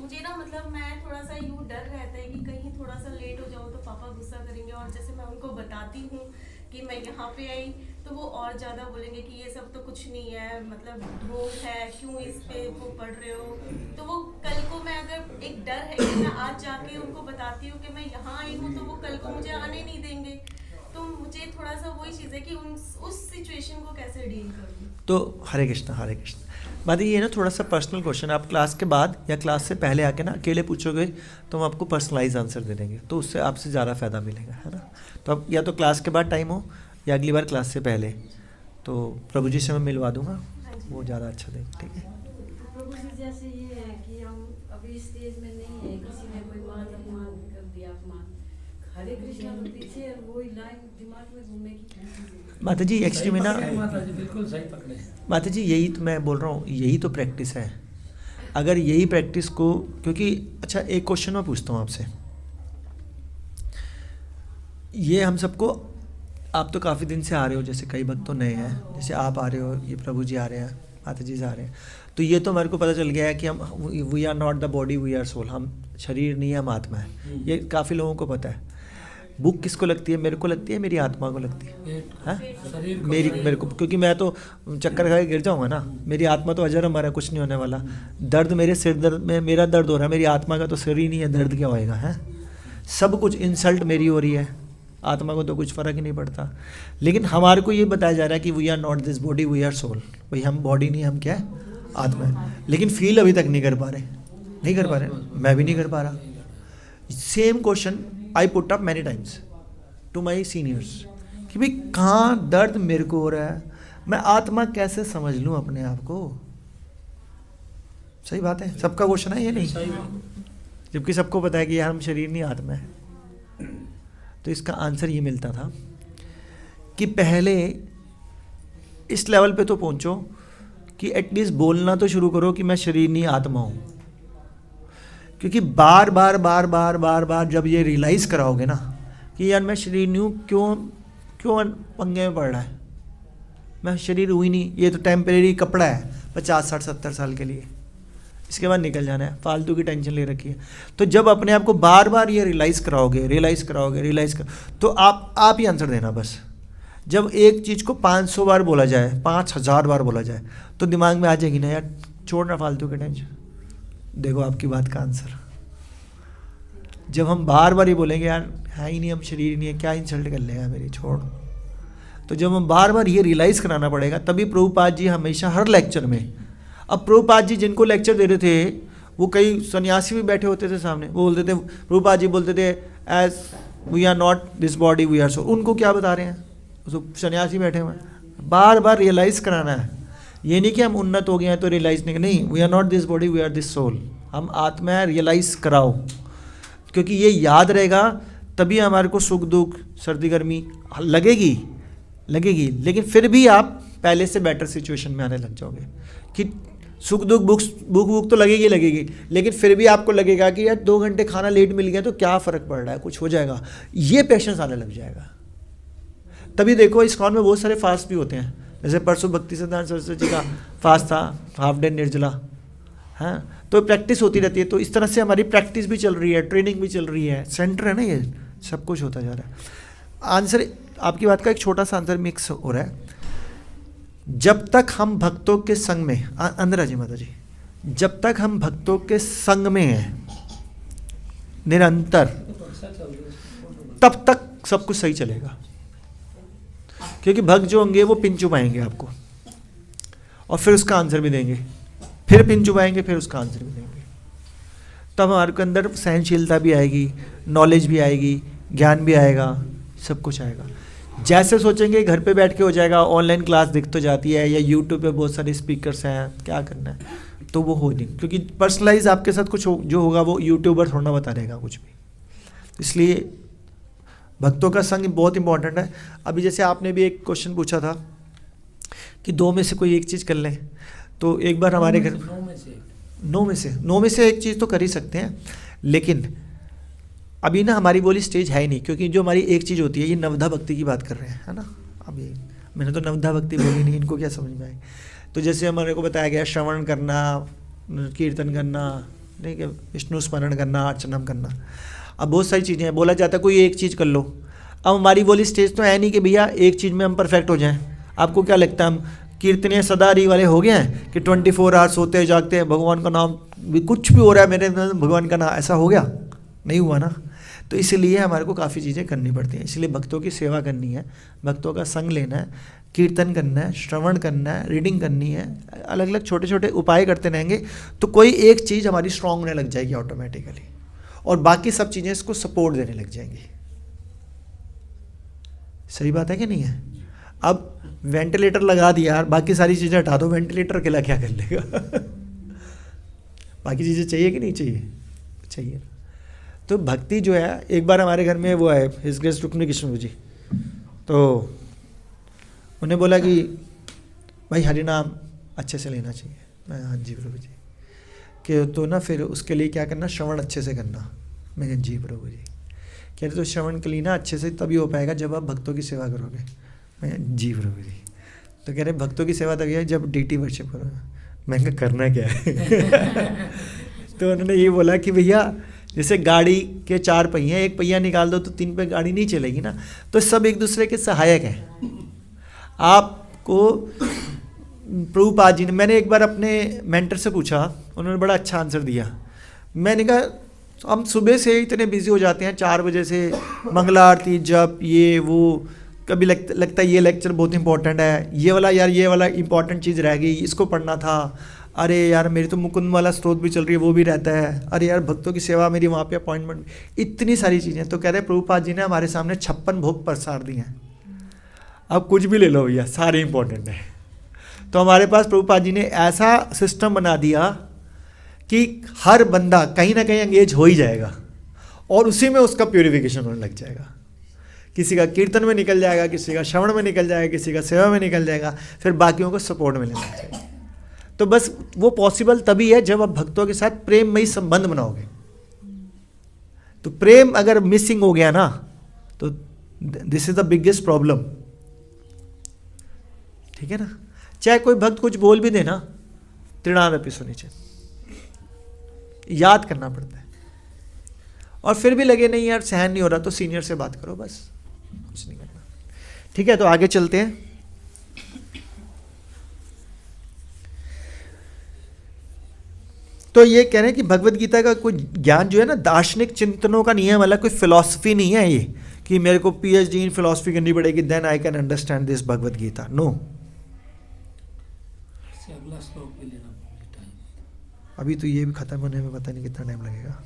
मुझे ना मतलब मैं थोड़ा सा यूँ डर रहता है कि कहीं थोड़ा सा लेट हो जाऊँ तो पापा गुस्सा करेंगे, और जैसे मैं उनको बताती हूँ कि मैं यहाँ पे आई तो वो और ज़्यादा बोलेंगे कि ये सब तो कुछ नहीं है, मतलब ढोंग है, क्यों इस पे वो पढ़ रहे हो। तो वो कल को मैं अगर एक डर है कि मैं आज जाके उनको बताती हूँ कि मैं यहाँ आई हूँ तो वो कल को मुझे आने नहीं देंगे। तो मुझे थोड़ा सा वही चीज़ है कि उस सिचुएशन को कैसे डील करूँ। तो हरे कृष्णा हरे कृष्णा। बात ये ना थोड़ा सा पर्सनल क्वेश्चन, आप क्लास के बाद या क्लास से पहले आके ना अकेले पूछोगे तो हम आपको पर्सनलाइज आंसर दे देंगे, तो उससे आपसे ज़्यादा फ़ायदा मिलेगा, है ना। तो अब या तो क्लास के बाद टाइम हो या अगली बार क्लास से पहले, तो प्रभु जी से मैं मिलवा दूंगा, वो ज़्यादा अच्छा देगा, ठीक है। प्रभु जी जैसे ये है कि हम अभी स्टेज में नहीं है, किसी ने कोई मान अपमान कर दिया, अपमान, हरे कृष्णा के पीछे वही लाइन दिमाग में घूमेगी। माता जी एक्चुअली में ना, माता जी बिल्कुल सही पकड़े। माता जी यही तो मैं बोल रहा हूँ, यही तो प्रैक्टिस है। अगर यही प्रैक्टिस को, क्योंकि अच्छा एक क्वेश्चन मैं पूछता हूँ आपसे, ये हम सबको, आप तो काफ़ी दिन से आ रहे हो, जैसे कई भक्त तो नए हैं, जैसे आप आ रहे हो, ये प्रभु जी आ रहे हैं, माता जी से आ रहे हैं, तो ये तो मेरे को पता चल गया है कि हम we are not the body we are soul, हम शरीर नहीं है, हम आत्मा है, ये काफ़ी लोगों को पता है। भूख किसको लगती है? मेरे को लगती है, मेरी आत्मा को लगती है, हाँ मेरे को, क्योंकि मैं तो चक्कर खा के गिर जाऊँगा ना, मेरी आत्मा तो अजर अमर है, कुछ नहीं होने वाला। दर्द मेरे सिर दर्द में, मेरा दर्द हो रहा है, मेरी आत्मा का तो सिर ही नहीं है, दर्द क्या होएगा, है। सब कुछ इंसल्ट मेरी हो रही है, आत्मा को तो कुछ फ़र्क ही नहीं पड़ता। लेकिन हमारे को ये बताया जा रहा है कि we are not this body we are soul, भाई हम बॉडी नहीं, हम क्या है, आत्मा है। लेकिन फील अभी तक नहीं कर पा रहे, नहीं कर पा रहे, मैं भी नहीं कर पा रहा। Same question I put up many times to my seniors कि भाई कहाँ दर्द मेरे को हो रहा है, मैं आत्मा कैसे समझ लूँ अपने आप को। सही बात है, सबका क्वेश्चन है ये नहीं, जबकि सबको पता है कि यार हम शरीर नहीं आत्मा है। तो इसका आंसर ये मिलता था कि पहले इस लेवल पे तो पहुंचो कि एटलीस्ट बोलना तो शुरू करो कि मैं शरीर नहीं आत्मा हूँ। क्योंकि बार बार बार बार बार बार जब ये रियलाइज़ कराओगे ना कि यार मैं शरीर नहीं हूँ, क्यों पंगे में पड़ रहा है, मैं शरीर हुई नहीं, ये तो टेम्परेरी कपड़ा है 50 60 70 साल के लिए, इसके बाद निकल जाना है, फालतू की टेंशन ले रखी है। तो जब अपने आप को बार बार ये रियलाइज़ कराओगे तो आप ही आंसर देना बस। जब एक चीज़ को 500 बार बोला जाए, 5000 बार बोला जाए, तो दिमाग में आ जाएगी ना यार, छोड़ना फालतू की टेंशन, देखो आपकी बात का आंसर। जब हम बार बार ये बोलेंगे यार है ही नहीं, हम शरीर नहीं है, क्या इंसल्ट कर लेगा मेरी, छोड़, तो जब हम बार बार ये रियलाइज़ कराना पड़ेगा, तभी प्रभुपाद जी हमेशा हर लेक्चर में, अब प्रभुपाद जी जिनको लेक्चर दे रहे थे वो कई सन्यासी भी बैठे होते थे सामने, वो बोलते थे, प्रभुपाद जी बोलते थे as we are not this body we are soul. उनको क्या बता रहे हैं, तो सन्यासी बैठे हुए हैं। बार बार रियलाइज़ कराना है, ये नहीं कि हम उन्नत हो गए हैं तो रियलाइज़ नहीं, we are not this body we are this soul, हम आत्मा है, रियलाइज़ कराओ, क्योंकि ये याद रहेगा तभी हमारे को सुख दुख सर्दी गर्मी लगेगी, लेकिन फिर भी आप पहले से बेटर सिचुएशन में आने लग जाओगे कि सुख दुख भूख तो लगेगी, लेकिन फिर भी आपको लगेगा कि यार 2 घंटे खाना लेट मिल गया तो क्या फ़र्क पड़ रहा है, कुछ हो जाएगा, ये पेशेंस आने लग जाएगा। तभी देखो इस्कॉन में बहुत सारे फास्ट भी होते हैं, जैसे परसों भक्ति सिद्धांत सरस्वती जी का फास्ट था, हाफ डे निर्जला, हाँ, तो प्रैक्टिस होती रहती है। तो इस तरह से हमारी प्रैक्टिस भी चल रही है, ट्रेनिंग भी चल रही है, सेंटर है ना, ये सब कुछ होता जा रहा है। आंसर आपकी बात का एक छोटा सा आंसर मिक्स हो रहा है। जब तक हम भक्तों के संग में, अंदर जी माता जी, जब तक हम भक्तों के संग में हैं निरंतर, तब तक सब कुछ सही चलेगा, क्योंकि भक्त जो होंगे वो पिन चुपाएंगे आपको और फिर उसका आंसर भी देंगे, फिर पिन चुपाएंगे, फिर उसका आंसर भी देंगे। तब हमारे के अंदर सहनशीलता भी आएगी, नॉलेज भी आएगी, ज्ञान भी आएगा, सब कुछ आएगा। जैसे सोचेंगे घर पे बैठ के हो जाएगा, ऑनलाइन क्लास दिख तो जाती है, या यूट्यूब पे बहुत सारे स्पीकर्स हैं, क्या करना है, तो वो हो नहीं, क्योंकि पर्सनलाइज आपके साथ कुछ जो होगा वो यूट्यूबर थोड़ा बता देगा कुछ भी। इसलिए भक्तों का संग बहुत इंपॉर्टेंट है। अभी जैसे आपने भी एक क्वेश्चन पूछा था कि 2 में से कोई एक चीज़ कर लें, तो एक बार हमारे घर 9 में से एक चीज़ तो कर ही सकते हैं, लेकिन अभी ना हमारी बोली स्टेज है ही नहीं, क्योंकि जो हमारी एक चीज़ होती है, ये नवधा भक्ति की बात कर रहे हैं, है ना। अभी मैंने तो नवधा भक्ति बोली नहीं, इनको क्या समझ में आए। तो जैसे हमारे को बताया गया श्रवण करना, कीर्तन करना, ठीक है, विष्णु स्मरण करना, अर्चनम करना, अब बहुत सारी चीज़ें हैं, बोला जाता है कोई एक चीज़ कर लो। अब हमारी बोली स्टेज तो है नहीं कि भैया एक चीज़ में हम परफेक्ट हो जाएं। आपको क्या लगता है हम कीर्तनीय सदारी वाले हो गए हैं कि 24 आवर्स सोते जागते हैं, भगवान का नाम भी कुछ भी हो रहा है मेरे भगवान का नाम, ऐसा हो गया नहीं हुआ ना। तो इसलिए हमारे को काफ़ी चीज़ें करनी पड़ती हैं। इसलिए भक्तों की सेवा करनी है, भक्तों का संग लेना है, कीर्तन करना है, श्रवण करना है, रीडिंग करनी है, अलग अलग छोटे छोटे उपाय करते रहेंगे तो कोई एक चीज़ हमारी स्ट्रांग होने लग जाएगी ऑटोमेटिकली, और बाकी सब चीज़ें इसको सपोर्ट देने लग जाएंगी। सही बात है कि नहीं है। अब वेंटिलेटर लगा दिया यार, बाकी सारी चीज़ें हटा दो, वेंटिलेटर अकेला क्या कर लेगा बाकी चीज़ें चाहिए कि नहीं चाहिए, चाहिए। तो भक्ति जो है, एक बार हमारे घर में वो आए हिज ग्रेस रुक्मिणी कृष्ण जी, तो उन्हें बोला कि भाई हरि नाम अच्छे से लेना चाहिए। मैं हाँ जी प्रभु जी, कि तो ना फिर उसके लिए क्या करना, श्रवण अच्छे से करना। मैं जी प्रभु जी। कह रहे तो श्रवण के लिए ना अच्छे से तभी हो पाएगा जब आप भक्तों की सेवा करोगे। मैं जी प्रभु जी। तो कह रहे भक्तों की सेवा तभी है जब डीटी वर्शिप करोगे। मैं कहा करना क्या है तो उन्होंने ये बोला कि भैया जैसे गाड़ी के 4 पहिए, एक पहिया निकाल दो तो 3 पे गाड़ी नहीं चलेगी ना, तो सब एक दूसरे के सहायक हैं। आपको प्रभुपाद जी ने, मैंने एक बार अपने मेंटर से पूछा, उन्होंने बड़ा अच्छा आंसर दिया। मैंने कहा हम सुबह से इतने बिजी हो जाते हैं, 4 बजे से मंगला आरती जप ये वो, कभी लगता है ये लेक्चर बहुत इंपॉर्टेंट है, ये वाला इंपॉर्टेंट चीज़ रह गई, इसको पढ़ना था, अरे यार मेरी तो मुकुंद वाला स्त्रोत भी चल रही है वो भी रहता है, अरे यार भक्तों की सेवा मेरी वहाँ पे अपॉइंटमेंट, इतनी सारी चीज़ें। तो कह रहे प्रभुपाद जी ने हमारे सामने 56 भोग प्रसाद दिए हैं, अब कुछ भी ले लो भैया सारे इंपॉर्टेंट है। तो हमारे पास प्रभुपाद जी ने ऐसा सिस्टम बना दिया कि हर बंदा कहीं ना कहीं एंगेज हो ही जाएगा और उसी में उसका प्योरिफिकेशन होने लग जाएगा। किसी का कीर्तन में निकल जाएगा, किसी का श्रवण में निकल जाएगा, किसी का सेवा में निकल जाएगा, फिर बाकियों को सपोर्ट मिलने लग जाएगा। तो बस वो पॉसिबल तभी है जब आप भक्तों के साथ प्रेममयी संबंध बनाओगे। तो प्रेम अगर मिसिंग हो गया ना तो this is the biggest problem, ठीक है ना। चाहे कोई भक्त कुछ बोल भी देना, तृणादपि सुनिचे, याद करना पड़ता है। और फिर भी लगे नहीं यार सहन नहीं हो रहा तो सीनियर से बात करो, बस कुछ नहीं करना। ठीक है, तो आगे चलते हैं। तो तो ये कह रहे हैं कि भगवत गीता का कोई ज्ञान जो है ना दार्शनिक चिंतनों का नहीं है, मतलब कोई फिलॉसफी नहीं है ये कि मेरे को पीएचडी इन फिलॉसफी करनी पड़ेगी then I can understand this Bhagavad Gita. No, इससे अगला श्लोक भी लेना टाइम। अभी तो ये भी खत्म होने में पता नहीं कितना टाइम लगेगा।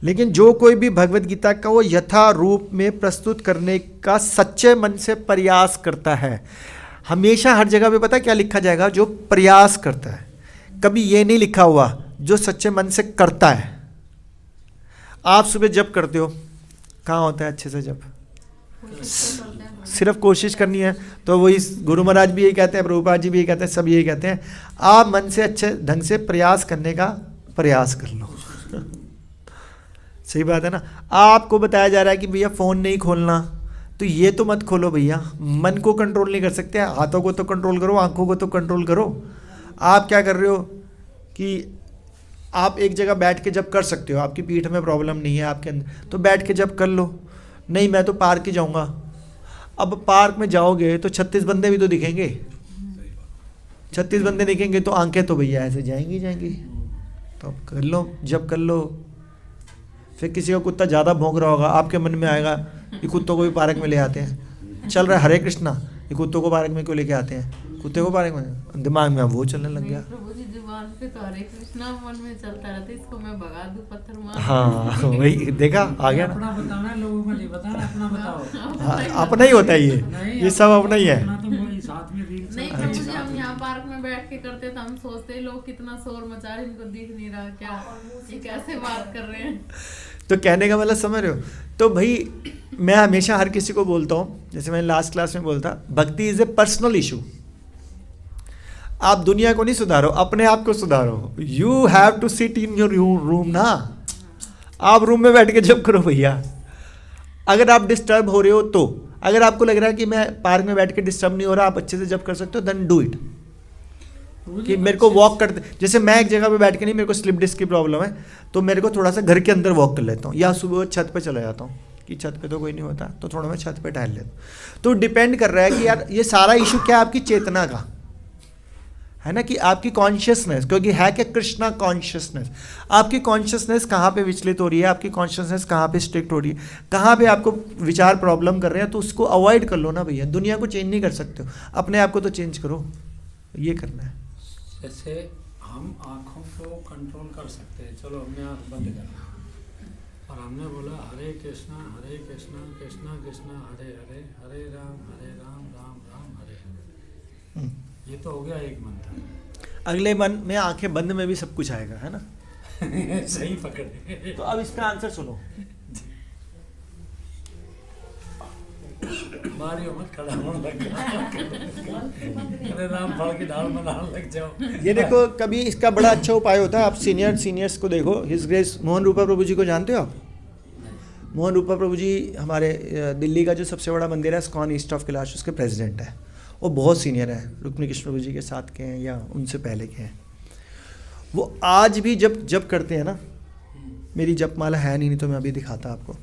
लेकिन जो कोई भी भगवत गीता का वो यथा रूप में प्रस्तुत करने का सच्चे मन से प्रयास करता है, हमेशा हर जगह पे पता क्या लिखा जाएगा, जो प्रयास करता है। कभी ये नहीं लिखा हुआ जो सच्चे मन से करता है। आप सुबह जप करते हो, कहाँ होता है अच्छे से जप? सिर्फ कोशिश करनी है। तो वही गुरु महाराज भी यही कहते हैं, प्रभुपाद जी भी यही कहते हैं, सब यही कहते हैं, आप मन से अच्छे ढंग से प्रयास करने का प्रयास कर लो। सही बात है ना। आपको बताया जा रहा है कि भैया फ़ोन नहीं खोलना, तो ये तो मत खोलो भैया। मन को कंट्रोल नहीं कर सकते, हाथों को तो कंट्रोल करो, आंखों को तो कंट्रोल करो। आप क्या कर रहे हो कि आप एक जगह बैठ के जब कर सकते हो, आपकी पीठ में प्रॉब्लम नहीं है आपके अंदर, तो बैठ के जब कर लो। नहीं मैं तो पार्क ही जाऊँगा। अब पार्क में जाओगे तो 36 बंदे भी तो दिखेंगे, 36 बंदे दिखेंगे तो आंखें तो भैया ऐसे जाएंगी जाएंगी। तो अब कर लो, जब कर लो। फिर किसी का कुत्ता ज़्यादा भौंक रहा होगा, आपके मन में आएगा ये कुत्तों को भी पार्क में ले आते हैं। चल रहा है हरे कृष्णा, ये कुत्तों को पार्क में क्यों लेके आते हैं, कुत्ते को पार्क में, दिमाग में अब वो चलने लग गया। प्रभु जी जुबान पे तो हरे कृष्णा मन में चलता रहता है, इसको मैं भगा दूं पत्थर मार। हाँ वही देखा, आ गया ना। अपना बताना है, लोगों को नहीं बताना, अपना बताओ। हाँ, अपना ही होता है ये सब अपना ही है। अपना तो वही साथ में रील नहीं प्रभु जी, हम यहाँ पार्क में बैठ के करते तो हम सोचते लोग कितना शोर मचा रहे, इनको दिख नहीं रहा क्या, ये कैसे बात कर रहे हैं। तो कहने का मतलब समझ रहे हो। तो भाई मैं हमेशा हर किसी को बोलता हूँ, जैसे मैंने लास्ट क्लास में बोलता, भक्ति इज ए पर्सनल इशू। आप दुनिया को नहीं सुधारो, अपने आप को सुधारो। You have to sit in your room ना। आप रूम में बैठ के जब करो भैया। अगर आप डिस्टर्ब हो रहे हो तो, अगर आपको लग रहा है कि मैं पार्क में बैठ के डिस्टर्ब नहीं हो रहा, आप अच्छे से जब कर सकते हो, देन डू इट। कि मेरे को वॉक करते, जैसे मैं एक जगह पे बैठ के नहीं, मेरे को स्लिप डिस्क की प्रॉब्लम है, तो मेरे को थोड़ा सा घर के अंदर वॉक कर लेता हूँ, या सुबह छत पे चला जाता हूँ कि छत पे तो कोई नहीं होता, तो थोड़ा मैं छत पे टहल लेता हूँ। तो डिपेंड कर रहा है कि यार ये सारा इशू क्या है, आपकी चेतना का है ना, कि आपकी कॉन्शियसनेस, क्योंकि है क्या कृष्णा कॉन्शियसनेस। आपकी कॉन्शियसनेस कहाँ पे विचलित हो रही है, आपकी कॉन्शियसनेस कहाँ पे स्ट्रिक्ट हो रही है, कहाँ पे आपको विचार प्रॉब्लम कर रहे हैं, तो उसको अवॉइड कर लो ना भैया। दुनिया को चेंज नहीं कर सकते हो, अपने आप को तो चेंज करो। ये करना है। जैसे हम आँखों को कंट्रोल कर सकते हैं, चलो हमने आँख बंद करना और हमने बोला हरे कृष्णा कृष्णा कृष्णा हरे हरे, हरे राम राम राम हरे हरे। ये तो हो गया एक मंत्र। अगले मन में आंखें बंद में भी सब कुछ आएगा, है ना। सही पकड़े। तो अब इसका आंसर सुनो। मारियो मत, खड़ा होने लग जाओ। अरे राम फल की दाल बनाने लग जाओ। ये देखो, कभी इसका बड़ा अच्छा उपाय होता है। आप सीनियर्स को देखो। हिज ग्रेस मोहन रूपा प्रभु जी को जानते हो आप? मोहन रूपा प्रभु जी हमारे दिल्ली का जो सबसे बड़ा मंदिर है इस्कॉन ईस्ट ऑफ कैलाश, उसके प्रेसिडेंट है। वो बहुत सीनियर हैं, रुक्मिणी कृष्ण प्रभु जी के साथ के हैं या उनसे पहले के हैं। वो आज भी जब करते हैं ना, मेरी जपमाला है नहीं तो मैं अभी दिखाता आपको।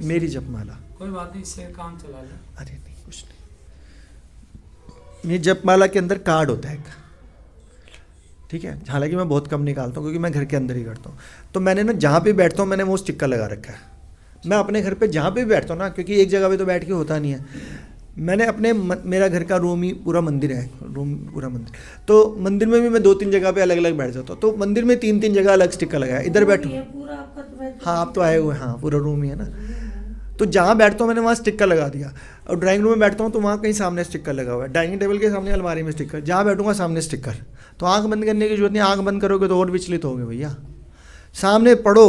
मेरी जपमाला, कोई बात नहीं, इससे काम चला ले। अरे नहीं कुछ नहीं। मेरी जपमाला के अंदर कार्ड होता है एक, ठीक है। हालांकि मैं बहुत कम निकालता हूँ क्योंकि मैं घर के अंदर ही करता हूँ। तो मैंने ना जहाँ पे बैठता हूँ मैंने वो स्टिकर लगा रखा है। मैं अपने घर पे जहाँ पे भी बैठता हूँ ना, क्योंकि एक जगह पे तो बैठ के होता नहीं है, मैंने अपने मेरा घर का रूम ही पूरा मंदिर है, रूम पूरा मंदिर। तो मंदिर में भी मैं 2-3 जगह पे अलग अलग बैठ जाता हूँ। तो मंदिर में 3-3 जगह अलग स्टिकर लगाया, इधर बैठो। पूरा आपका तो मैं हाँ आप तो आए हुए, हाँ पूरा रूम ही है ना। तो जहाँ बैठता हूँ मैंने वहाँ स्टिकर लगा दिया। और ड्राइंग रूम में बैठता हूँ तो वहाँ कहीं सामने स्टिकर लगा हुआ है, डाइनिंग टेबल के सामने अलमारी में स्टिकर, जहाँ बैठूंगा सामने स्टिकर। तो आंख बंद करने की जरूरत नहीं, आंख बंद करोगे तो और विचलित होगे भैया। सामने पढ़ो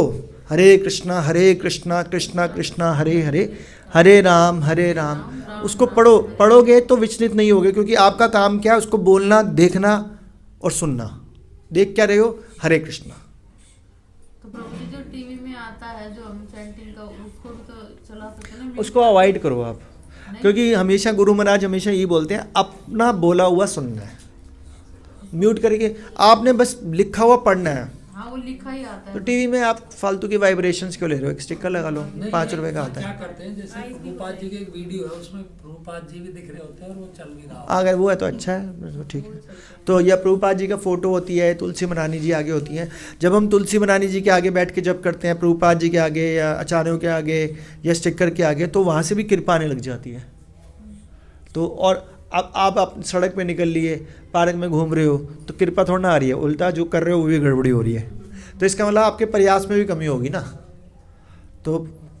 हरे कृष्णा कृष्णा कृष्णा हरे हरे, हरे राम उसको पढ़ोगे तो विचलित नहीं होगे। क्योंकि आपका काम क्या है, उसको बोलना, देखना और सुनना। देख क्या रहे हो, हरे कृष्णा। तो प्रभु जी जो टीवी में आता है जो हम चैंटिंग का, उसको भी तो चला सकते हैं ना। उसको अवॉइड करो आप, क्योंकि हमेशा गुरु महाराज हमेशा यही बोलते हैं, अपना बोला हुआ सुनना है, म्यूट करके। आपने बस लिखा हुआ पढ़ना है। हाँ वो लिखा ही आता तो है। टीवी में आप फालतू की वाइब्रेशंस क्यों ले रहे हो, एक स्टिकर लगा लो, नहीं, 5 रुपए का आता क्या है। करते हैं, जैसे प्रभुपाद जी की एक वीडियो है, उसमें प्रभुपाद जी भी दिख रहे होते हैं और वो चल भी रहा होता अगर वो है तो अच्छा है, तो ठीक है। तो या प्रभुपाद जी का फोटो होती है, तुलसी मनानी जी आगे होती हैं। जब हम तुलसी मनानी जी के आगे बैठ के जब करते हैं, प्रभुपाद जी के आगे या आचार्यों के आगे या स्टिकर के आगे, तो वहाँ से भी कृपा आने लग जाती है। तो और अब आप सड़क पे निकल लिए, पार्क में घूम रहे हो, तो कृपा थोड़ा ना आ रही है, उल्टा जो कर रहे हो वो भी गड़बड़ी हो रही है। तो इसका मतलब आपके प्रयास में भी कमी होगी ना। तो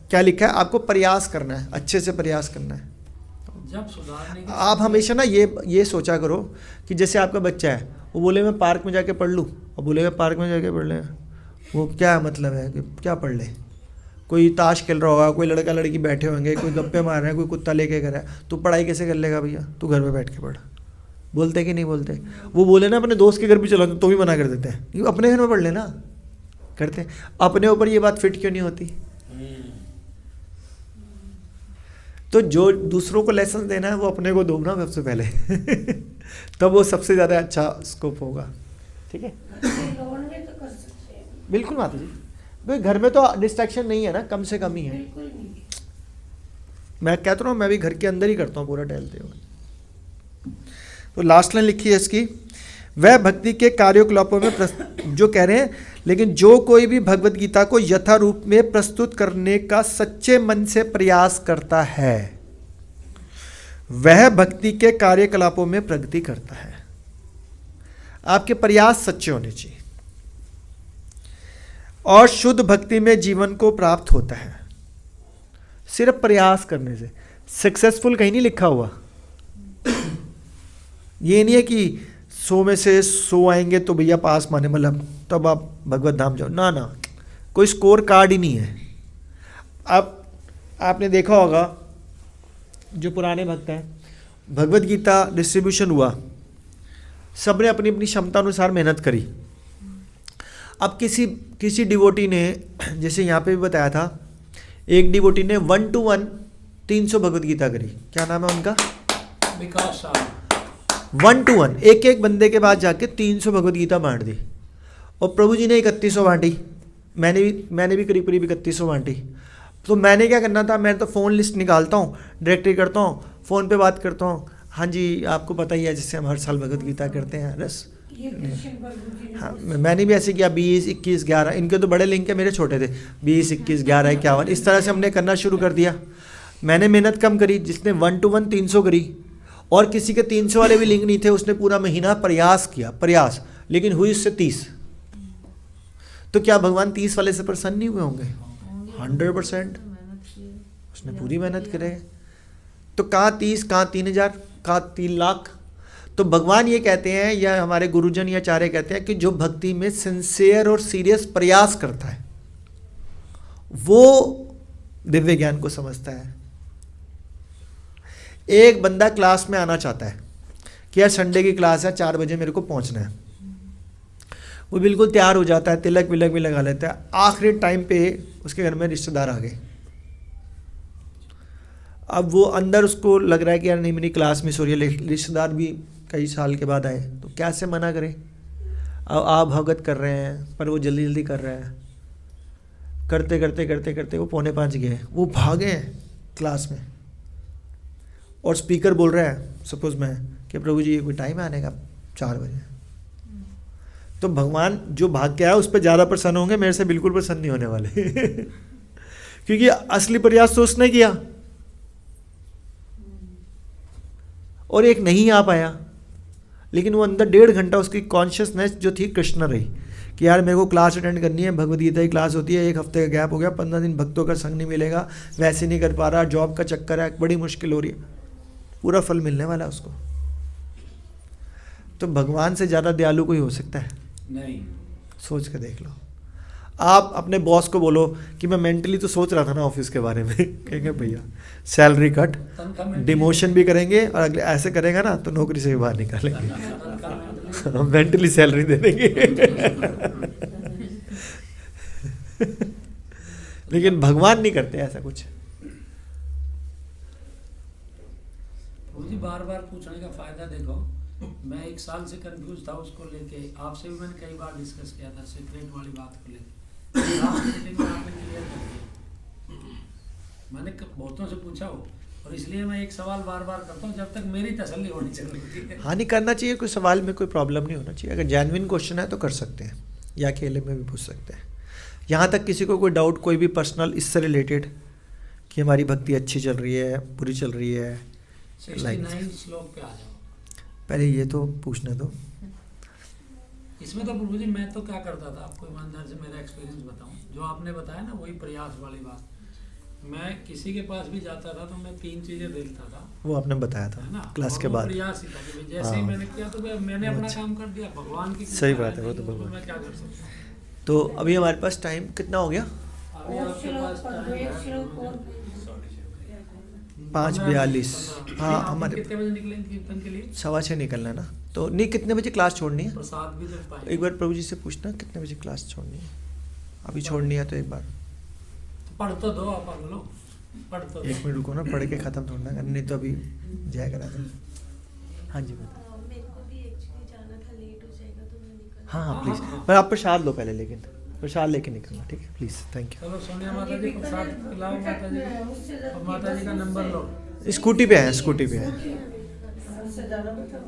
क्या लिखा है, आपको प्रयास करना है, अच्छे से प्रयास करना है। है। जब सुधारने की आप हमेशा ना ये सोचा करो कि जैसे आपका बच्चा है, वो बोले मैं पार्क में जाके पढ़ लूँ, और बोलेगा पार्क में जाके पढ़ लें, वो क्या मतलब है कि क्या पढ़ ले। कोई ताश खेल रहा होगा, कोई लड़का लड़की बैठे होंगे, कोई गप्पे मार रहे हैं, कोई कुत्ता लेके कर रहा है, तो पढ़ाई कैसे कर लेगा भैया, तू घर पे बैठ के पढ़। बोलते कि नहीं बोलते? वो बोले ना अपने दोस्त के घर भी चलो, तो भी मना कर देते हैं, क्योंकि अपने घर में पढ़ लेना करते हैं। अपने ऊपर ये बात फिट क्यों नहीं होती? तो जो दूसरों को लेसन देना है वो अपने को दो ना सबसे पहले तब वो सबसे ज़्यादा अच्छा स्कोप होगा। ठीक है, लोन में तो कर सकते हैं, बिल्कुल माता जी। भाई घर में तो डिस्ट्रैक्शन नहीं है ना, कम से कम ही है। बिल्कुल नहीं। मैं कहता हूँ, मैं भी घर के अंदर ही करता हूँ पूरा टहलते हुए। तो लास्ट लाइन लिखी है इसकी, वह भक्ति के कार्यकलापों में जो कह रहे हैं, लेकिन जो कोई भी भगवत गीता को यथा रूप में प्रस्तुत करने का सच्चे मन से प्रयास करता है, वह भक्ति के कार्यकलापों में प्रगति करता है। आपके प्रयास सच्चे होने चाहिए और शुद्ध भक्ति में जीवन को प्राप्त होता है सिर्फ प्रयास करने से। सक्सेसफुल कहीं नहीं लिखा हुआ। ये नहीं है कि 100 में से 100 आएंगे तो भैया पास माने, मतलब तब आप भगवत धाम जाओ, ना ना, कोई स्कोर कार्ड ही नहीं है। अब आपने देखा होगा, जो पुराने भक्त हैं, भगवत गीता डिस्ट्रीब्यूशन हुआ, सबने अपनी अपनी क्षमता अनुसार मेहनत करी। अब किसी डिवोटी ने, जैसे यहाँ पे भी बताया था, एक डिवोटी ने 1 to 1 300 भगवत गीता करी। क्या नाम है उनका? विकास साहब। 1 to 1 एक बंदे के पास जाके 300 भगवत गीता बांट दी, और प्रभु जी ने 3100 बांटी, मैंने भी करीब 3100 बांटी। तो मैंने क्या करना था, मैं तो फ़ोन लिस्ट निकालता हूँ, डायरेक्टरी करता हूँ, फ़ोन पे बात करता हूँ, हाँ जी आपको पता ही है जिससे हम हर साल भगवत गीता करते हैं, बस। ये कृष्ण प्रभु जी ने हाँ, मैंने भी ऐसे किया, 20, 21, 11, इनके तो बड़े लिंक है, मेरे छोटे थे, 20, 21, 11, 51, इस तरह से हमने करना शुरू कर दिया। मैंने मेहनत कम करी, जिसने 1 to 1 300 करी, और किसी के 300 वाले भी लिंक नहीं थे, उसने पूरा महीना प्रयास किया, लेकिन हुई उससे 30। तो क्या भगवान 30 वाले से प्रसन्न नहीं हुए होंगे? 100%। उसने पूरी मेहनत करे। तो कहाँ 30, कहाँ 3000, कहाँ 3 लाख। तो भगवान ये कहते हैं, या हमारे गुरुजन या आचार्य कहते हैं, कि जो भक्ति में सिंसियर और सीरियस प्रयास करता है वो दिव्य ज्ञान को समझता है। एक बंदा क्लास में आना चाहता है कि यार संडे की क्लास है, 4 बजे मेरे को पहुंचना है, वो बिल्कुल तैयार हो जाता है, तिलक विलक भी लगा लेता है, आखिरी टाइम पे उसके घर में रिश्तेदार आ गए। अब वो अंदर उसको लग रहा है कि यार नहीं मेरी क्लास मिस हो रही है, रिश्तेदार भी कई साल के बाद आए, तो कैसे मना करें। अब आप भगत कर रहे हैं, पर वो जल्दी जल्दी कर रहे हैं, करते करते करते करते वो 4:45 गए, वो भागे हैं क्लास में, और स्पीकर बोल रहा है, सपोज मैं, कि प्रभु जी कोई टाइम है आने का, 4 बजे। तो भगवान जो भाग के आया उस पर ज़्यादा प्रसन्न होंगे, मेरे से बिल्कुल प्रसन्न नहीं होने वाले क्योंकि असली प्रयास तो उसने किया, और एक नहीं आ पाया, लेकिन वो अंदर 1.5 घंटा उसकी कॉन्शियसनेस जो थी कृष्ण रही कि यार मेरे को क्लास अटेंड करनी है, भगवद गीता की क्लास होती है, 1 हफ्ते का गैप हो गया, 15 दिन भक्तों का संग नहीं मिलेगा, वैसे नहीं कर पा रहा, जॉब का चक्कर है, बड़ी मुश्किल हो रही है, पूरा फल मिलने वाला है उसको। तो भगवान से ज़्यादा दयालु कोई हो सकता है? नहीं। सोच के देख लो। आप अपने बॉस को बोलो कि मैं मेंटली तो सोच रहा था ना ऑफिस के बारे में कहेंगे भैया सैलरी कट, डिमोशन भी करेंगे, और अगले ऐसे करेगा ना तो नौकरी से भी बाहर निकालेंगे मेंटली सैलरी दे देंगे लेकिन भगवान नहीं करते ऐसा कुछ। बार बार पूछने का फायदा देखो, मैं 1 साल से कंफ्यूज था उसको लेके, आपसे भी मैंने कई बार डिस्कस किया था सीक्रेट वाली बात को लेके। लास्ट मीटिंग में आपने क्लियर कर दिया। मैंने बहुतों से पूछा हो, और इसलिए मैं एक सवाल बार बार करता हूँ जब तक मेरी तसल्ली होनी चाहिए। हाँ, नहीं करना चाहिए, कोई सवाल में कोई प्रॉब्लम नहीं होना चाहिए। अगर जेन्युइन क्वेश्चन है तो कर सकते हैं, या अकेले में भी पूछ सकते हैं। यहाँ तक किसी को कोई डाउट, कोई भी पर्सनल इससे रिलेटेड कि हमारी भक्ति अच्छी चल रही है, बुरी चल रही है, 69 श्लोक पे आ जाओ। पहले ये तो पूछने दो। इसमें तो प्रभु जी मैं तो क्या करता था, आपको ईमानदार से मेरा एक्सपीरियंस बताऊं, जो आपने बताया ना वही प्रयास वाली बात। मैं किसी के पास भी जाता था तो मैं 3 चीजें देखता था, वो आपने बताया है ना, था क्लास और के वो बाद। प्रयास ही था कि भाई जैसे ही हाँ। मैंने किया तो मैंने अपना काम कर दिया, भगवान की सही कृपा बात है, वो तो उसमें भगवान। मैं क्या कर सकता हूँ। तो अभी हमारे पास टाइम कितना हो गया? अभी और आपके श्लोक पास पर टाइम दो, एक है श्लोक और 5:42। हाँ, आप हमारे कितने बजे निकलेंगे कीर्तन के लिए? 6:15 निकलना है ना, तो नहीं कितने बजे क्लास छोड़नी है? प्रसाद भी दे पाएंगे? एक बार प्रभु जी से पूछना कितने बजे क्लास छोड़नी है। अभी छोड़नी है तो एक बार पढ़ तो दो आप लोग, पढ़ तो दो। 1 मिनट रुको ना, पढ़ के ख़त्म थोड़ा करना, नहीं तो अभी जाया करा दे। हाँ जी बता। मेरे को भी एक्चुअली जाना था, लेट हो जाएगा तो मैं निकल। हाँ हाँ प्लीज़, पर आप प्रसाद लो पहले, लेकिन प्रसाद लेके निकलना, ठीक है प्लीज़, थैंक चलो सोनिया माता जी को प्रसाद खिलाओ माता जी को, और माता जी का नंबर लो। यू। स्कूटी पे है, स्कूटी पे है। उससे ज़्यादा बताओ।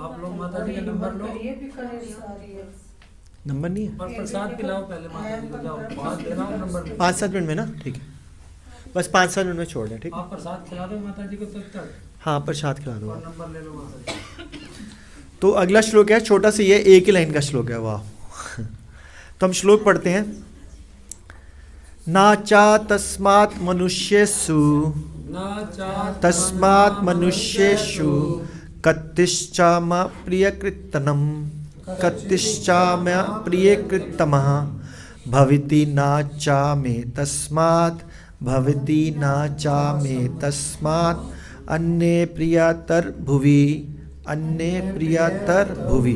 आप लोग माता जी का नंबर लो ये भी करें सारी है। नंबर नहीं है? और प्रसाद पिलाओ पहले माता जी को, जाओ बात देना और नंबर दो। 5-7 मिनट में ना, ठीक है, बस 5-7 मिनट में छोड़ दें, ठीक है। आप प्रसाद खिला दो माता जी को तब तक, हाँ प्रसाद खिला दो। और नंबर ले लो माता जी। तो अगला श्लोक है, छोटा सा, ये एक ही लाइन का श्लोक है, वाह। तो हम श्लोक पढ़ते हैं। नाचा तस्मात् मनुष्येषु, तस्मात् मनुष्येषु कत्तिश्चाम प्रियकृत्तनम, कत्तिश्चाम प्रियकृत्तमः भवति नाचा मे तस्मात्, भवति नाचा मे तस्मात् अन्ये प्रियतर भुवि, अन्ये प्रियतर भुवि।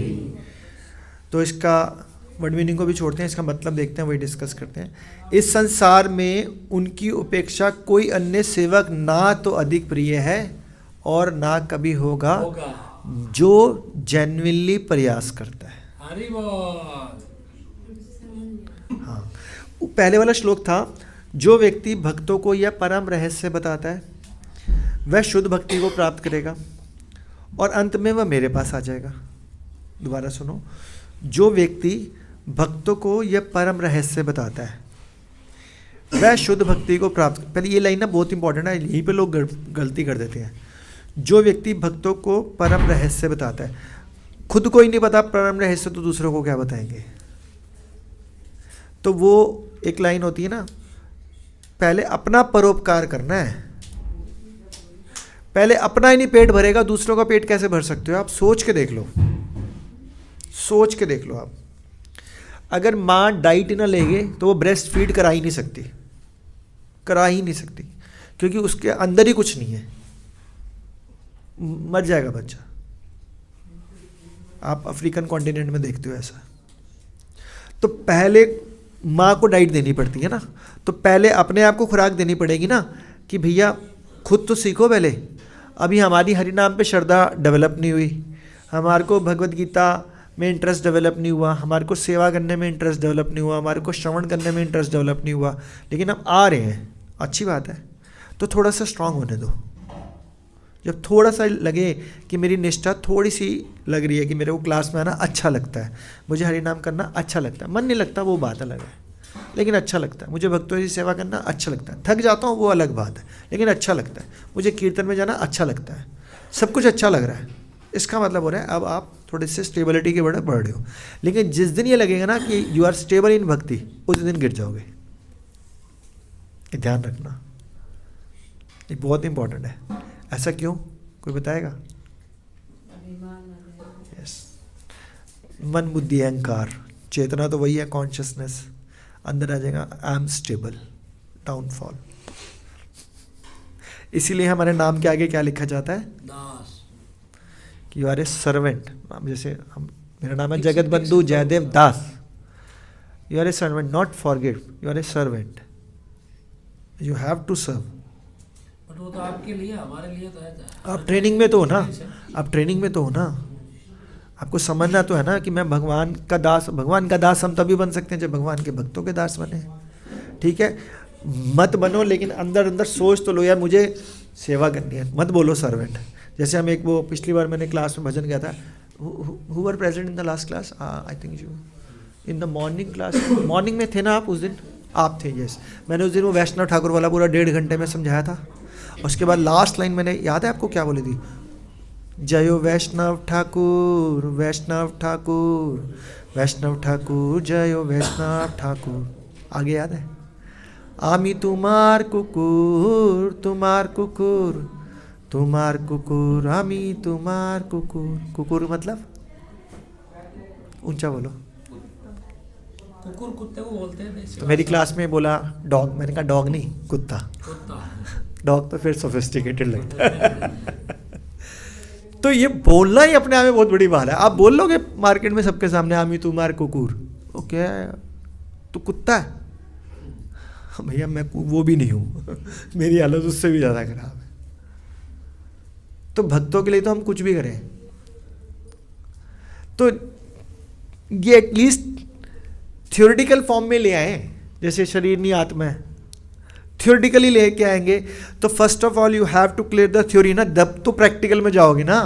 तो इसका वर्ड मीनिंग को भी छोड़ते हैं, इसका मतलब देखते हैं, वही डिस्कस करते हैं। इस संसार में उनकी उपेक्षा कोई अन्य सेवक ना तो अधिक प्रिय है और ना कभी होगा, जो जेन्युइनली प्रयास करता है। हरि बोल। हाँ, पहले वाला श्लोक था, जो व्यक्ति भक्तों को यह परम रहस्य बताता है वह शुद्ध भक्ति को प्राप्त करेगा और अंत में वह मेरे पास आ जाएगा। दोबारा सुनो, जो व्यक्ति भक्तों को यह परम रहस्य बताता है वह शुद्ध भक्ति को प्राप्त, पहले ये लाइन ना बहुत इंपॉर्टेंट है, यहीं पे लोग गलती कर देते हैं। जो व्यक्ति भक्तों को परम रहस्य बताता है, खुद को ही नहीं पता परम रहस्य तो दूसरों को क्या बताएंगे। तो वो एक लाइन होती है ना, पहले अपना परोपकार करना है, पहले अपना ही नहीं पेट भरेगा, दूसरों का पेट कैसे भर सकते हो आप? सोच के देख लो, सोच के देख लो आप। अगर माँ डाइट ना लेगे तो वो ब्रेस्ट फीड करा ही नहीं सकती, करा ही नहीं सकती, क्योंकि उसके अंदर ही कुछ नहीं है, मर जाएगा बच्चा। आप अफ्रीकन कॉन्टिनेंट में देखते हो ऐसा। तो पहले माँ को डाइट देनी पड़ती है ना, तो पहले अपने आप को खुराक देनी पड़ेगी ना, कि भैया खुद तो सीखो पहले। अभी हमारी हरि नाम पे श्रद्धा डेवलप नहीं हुई, हमारे को भगवत गीता में इंटरेस्ट डेवलप नहीं हुआ, हमारे को सेवा करने में इंटरेस्ट डेवलप नहीं हुआ, हमारे को श्रवण करने में इंटरेस्ट डेवलप नहीं हुआ, लेकिन हम आ रहे हैं, अच्छी बात है। तो थोड़ा सा स्ट्रांग होने दो। जब थोड़ा सा लगे कि मेरी निष्ठा थोड़ी सी लग रही है, कि मेरे को क्लास में आना अच्छा लगता है, मुझे हरि नाम करना अच्छा लगता है, मन नहीं लगता वो बात अलग है, लेकिन अच्छा लगता है, मुझे भक्तों की सेवा करना अच्छा लगता है, थक जाता हूँ वो अलग बात है, लेकिन अच्छा लगता है, मुझे कीर्तन में जाना अच्छा लगता है, सब कुछ अच्छा लग रहा है, इसका मतलब हो रहा है अब आप थोड़े से स्टेबिलिटी के बड़े बढ़ रहे हो। लेकिन जिस दिन ये लगेगा ना कि यू आर स्टेबल इन भक्ति, उस दिन गिर जाओगे, ये ध्यान रखना, ये बहुत इंपॉर्टेंट है। ऐसा क्यों, कोई बताएगा? यस, मन बुद्धि अहंकार, चेतना तो वही है, कॉन्शियसनेस, अंदर आ जाएगा आई एम स्टेबल, डाउनफॉल। इसीलिए हमारे नाम के आगे क्या लिखा जाता है? दास। कि यू आर ए सर्वेंट। जैसे हम, मेरा नाम है Jagat Bandhu Jayadev Das, you are a servant, not forget, you are a servant, you have to serve. पर वो तो आपके लिए, हमारे लिए तो है। आप ट्रेनिंग में तो हो ना, आप ट्रेनिंग में तो हो ना, आपको समझना तो है ना कि मैं भगवान का दास। भगवान का दास हम तभी बन सकते हैं जब भगवान के भक्तों के दास बने। ठीक है, मत बनो, लेकिन अंदर अंदर सोच तो लो यार मुझे सेवा करनी है, मत बोलो सर्वेंट। जैसे हम एक वो पिछली बार मैंने क्लास में भजन किया था, who were present in the last class, I think you in the morning class, morning में थे ना आप उस दिन, आप थे, यस। मैंने उस दिन वो वैष्णव ठाकुर वाला पूरा 1.5 घंटे में समझाया था। उसके बाद लास्ट लाइन मैंने, याद है आपको क्या बोली थी? जयो वैष्णव ठाकुर, वैष्णव ठाकुर, वैष्णव ठाकुर, जयो वैष्णव ठाकुर। आगे याद है? आमी तुम्हार कुकुर, तुम्हार कुकुर, तुम्हार कुकुर, आमी तुम्हार कुकुर। कुकुर मतलब ऊंचा बोलो। कुकुर कुत्ते को बोलते हैं देसी तो मेरी क्लास में बोला डॉग, मैंने कहा डॉग नहीं कुत्ता। कुत्ता। डॉग तो फिर सोफिस्टिकेटेड लगता है। तो ये बोलना ही अपने आप में बहुत बड़ी बात है। आप बोल लोगे मार्केट में सबके सामने आमी तुम्हार कुकुर, ओके तो कुत्ता है? भैया मैं वो भी नहीं हूँ। मेरी हालत उससे भी ज़्यादा खराब है। तो भक्तों के लिए तो हम कुछ भी करें। तो ये एटलीस्ट थ्योरेटिकल फॉर्म में ले आए, जैसे शरीर नहीं आत्मा है, थ्योरेटिकली लेके आएंगे। तो first of all you have to clear the theory ना, तब तो प्रैक्टिकल में जाओगे ना।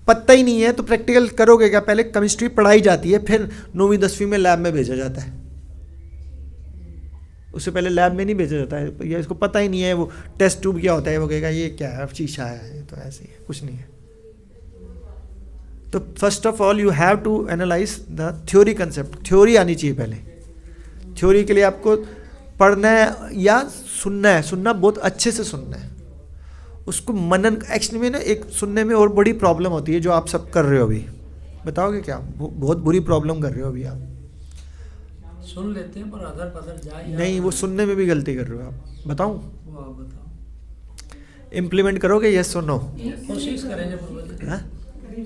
पता ही नहीं है तो प्रैक्टिकल करोगे क्या? पहले केमिस्ट्री पढ़ाई जाती है, फिर 9वीं 10वीं में लैब में भेजा जाता है। उससे पहले लैब में नहीं भेजा जाता है, या इसको पता ही नहीं है वो टेस्ट ट्यूब क्या होता है, वो कहेगा ये क्या है, शीशा है, तो ऐसे ही है, कुछ नहीं है। तो first of all you have to analyse the theory concept. Theory आनी चाहिए पहले। थ्योरी के लिए आपको पढ़ना है या सुनना है, सुनना बहुत अच्छे से सुनना है, उसको मनन। एक्चुअली में ना एक सुनने में और बड़ी प्रॉब्लम होती है जो आप सब कर रहे हो अभी। बताओगे क्या? बहुत बुरी प्रॉब्लम कर रहे हो अभी आप। सुन लेते हैं पर अदर पदर जाए नहीं, वो सुनने में भी गलती कर रहे हो आप। बताऊं? वो आप बताओ। इम्प्लीमेंट करोगे यस और नो? कोशिश करेंगे प्रभु जी। हाँ?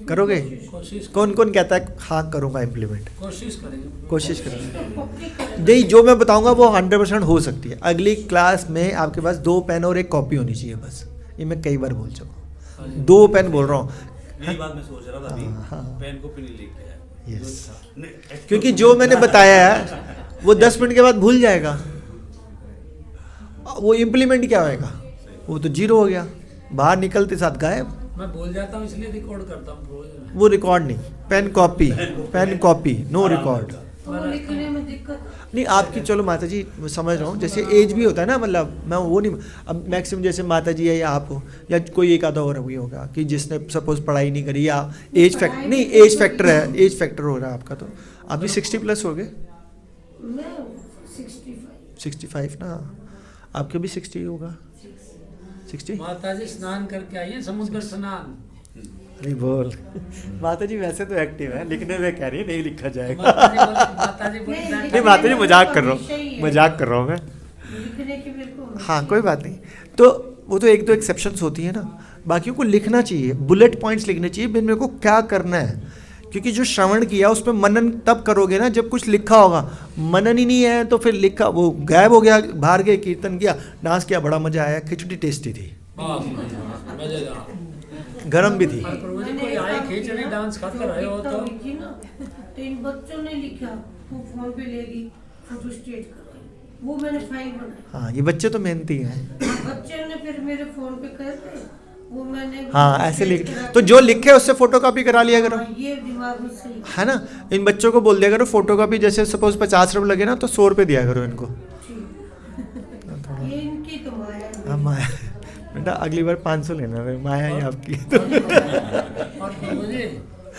करोगे? कोशिश कौन कौन कहता है हाँ करूँगा इम्प्लीमेंट? कोशिश करेंगे। कोशिश करेंगे। नहीं, जो मैं बताऊंगा वो 100% हो सकती है। अगली क्लास में आपके पास 2 पेन और 1 कॉपी होनी चाहिए बस। ये मैं कई बार बोल चुका हूँ। 2 पेन बोल रहा हूँ। यही बात मैं सोच रहा था अभी। हाँ। पेन को नहीं लेके आया। यस, नहीं, क्योंकि जो मैंने बताया है वो 10 मिनट के बाद भूल जाएगा। वो इम्प्लीमेंट क्या होएगा? वो तो 0 हो गया, बाहर निकलते साथ गायब। मैं भूल जाता हूँ इसलिए रिकॉर्ड करता हूँ रोज। वो रिकॉर्ड नहीं, pen copy, pen copy, no record. तो लिखने में दिक्कत नहीं आपकी, चलो माता जी समझ रहा हूँ, जैसे एज भी होता है ना, मतलब मैं वो नहीं, अब मैक्सिमम जैसे माता जी है या आप हो या कोई एक आधा और भी होगा कि जिसने सपोज पढ़ाई नहीं करी, या एज फैक्टर, नहीं एज फैक्टर है, एज फैक्टर हो रहा है आपका। तो आप भी 60+ हो गए? मैं 65 65 ना, आपके भी 60 होगा। 60? माता जी स्नान करके आइए, समुद्र स्नान। अरे बोल। माता जी वैसे तो एक्टिव है, लिखने में कह रही है नहीं लिखा जाएगा। माता जी बोली नहीं माता जी मजाक कर रहा हूँ, मजाक कर रहा हूँ मैं। लिखने की बिल्कुल हाँ कोई बात नहीं। तो वो तो 1-2 एक्सेप्शंस होती है ना, बाकियों को लिखना चाहिए, बुलेट पॉइंट्स लिखने चाहिए मेरे को क्या करना है। क्योंकि जो श्रवण किया उस पर मनन तब करोगे ना जब कुछ लिखा होगा। मनन ही नहीं है तो फिर लिखा वो गायब हो गया, बाहर गए, कीर्तन किया, डांस किया, बड़ा मजा आया, खिचड़ी टेस्टी थी, मजेदार, गरम भी थी। प्रभु जी कोई आए खिचड़ी डांस खाते रहे हो तो लिखी ना, तो इन बच्चों ने लिखा, वो फोन पे लेगी, फोटो स्टेट कराई, वो मैंने फाइल बनाई। हाँ ये बच्चे तो मेहनती हैं। बच्चे ने फिर मेरे फोन पे कर दे, वो मैंने हाँ ऐसे लिख, तो जो लिखे उससे फोटोकॉपी करा लिया करो, ये दिमाग में सही है ना। इन बच्चों को बोल दिया करो फोटोकॉपी, जैसे सपोज 50 रुपये लगे ना तो 100 रुपये दिया करो इनको। ये इनकी तो माया है। हाँ माया बेटा, अगली बार 500 लेना है, माया ही आपकी। और प्रभु जी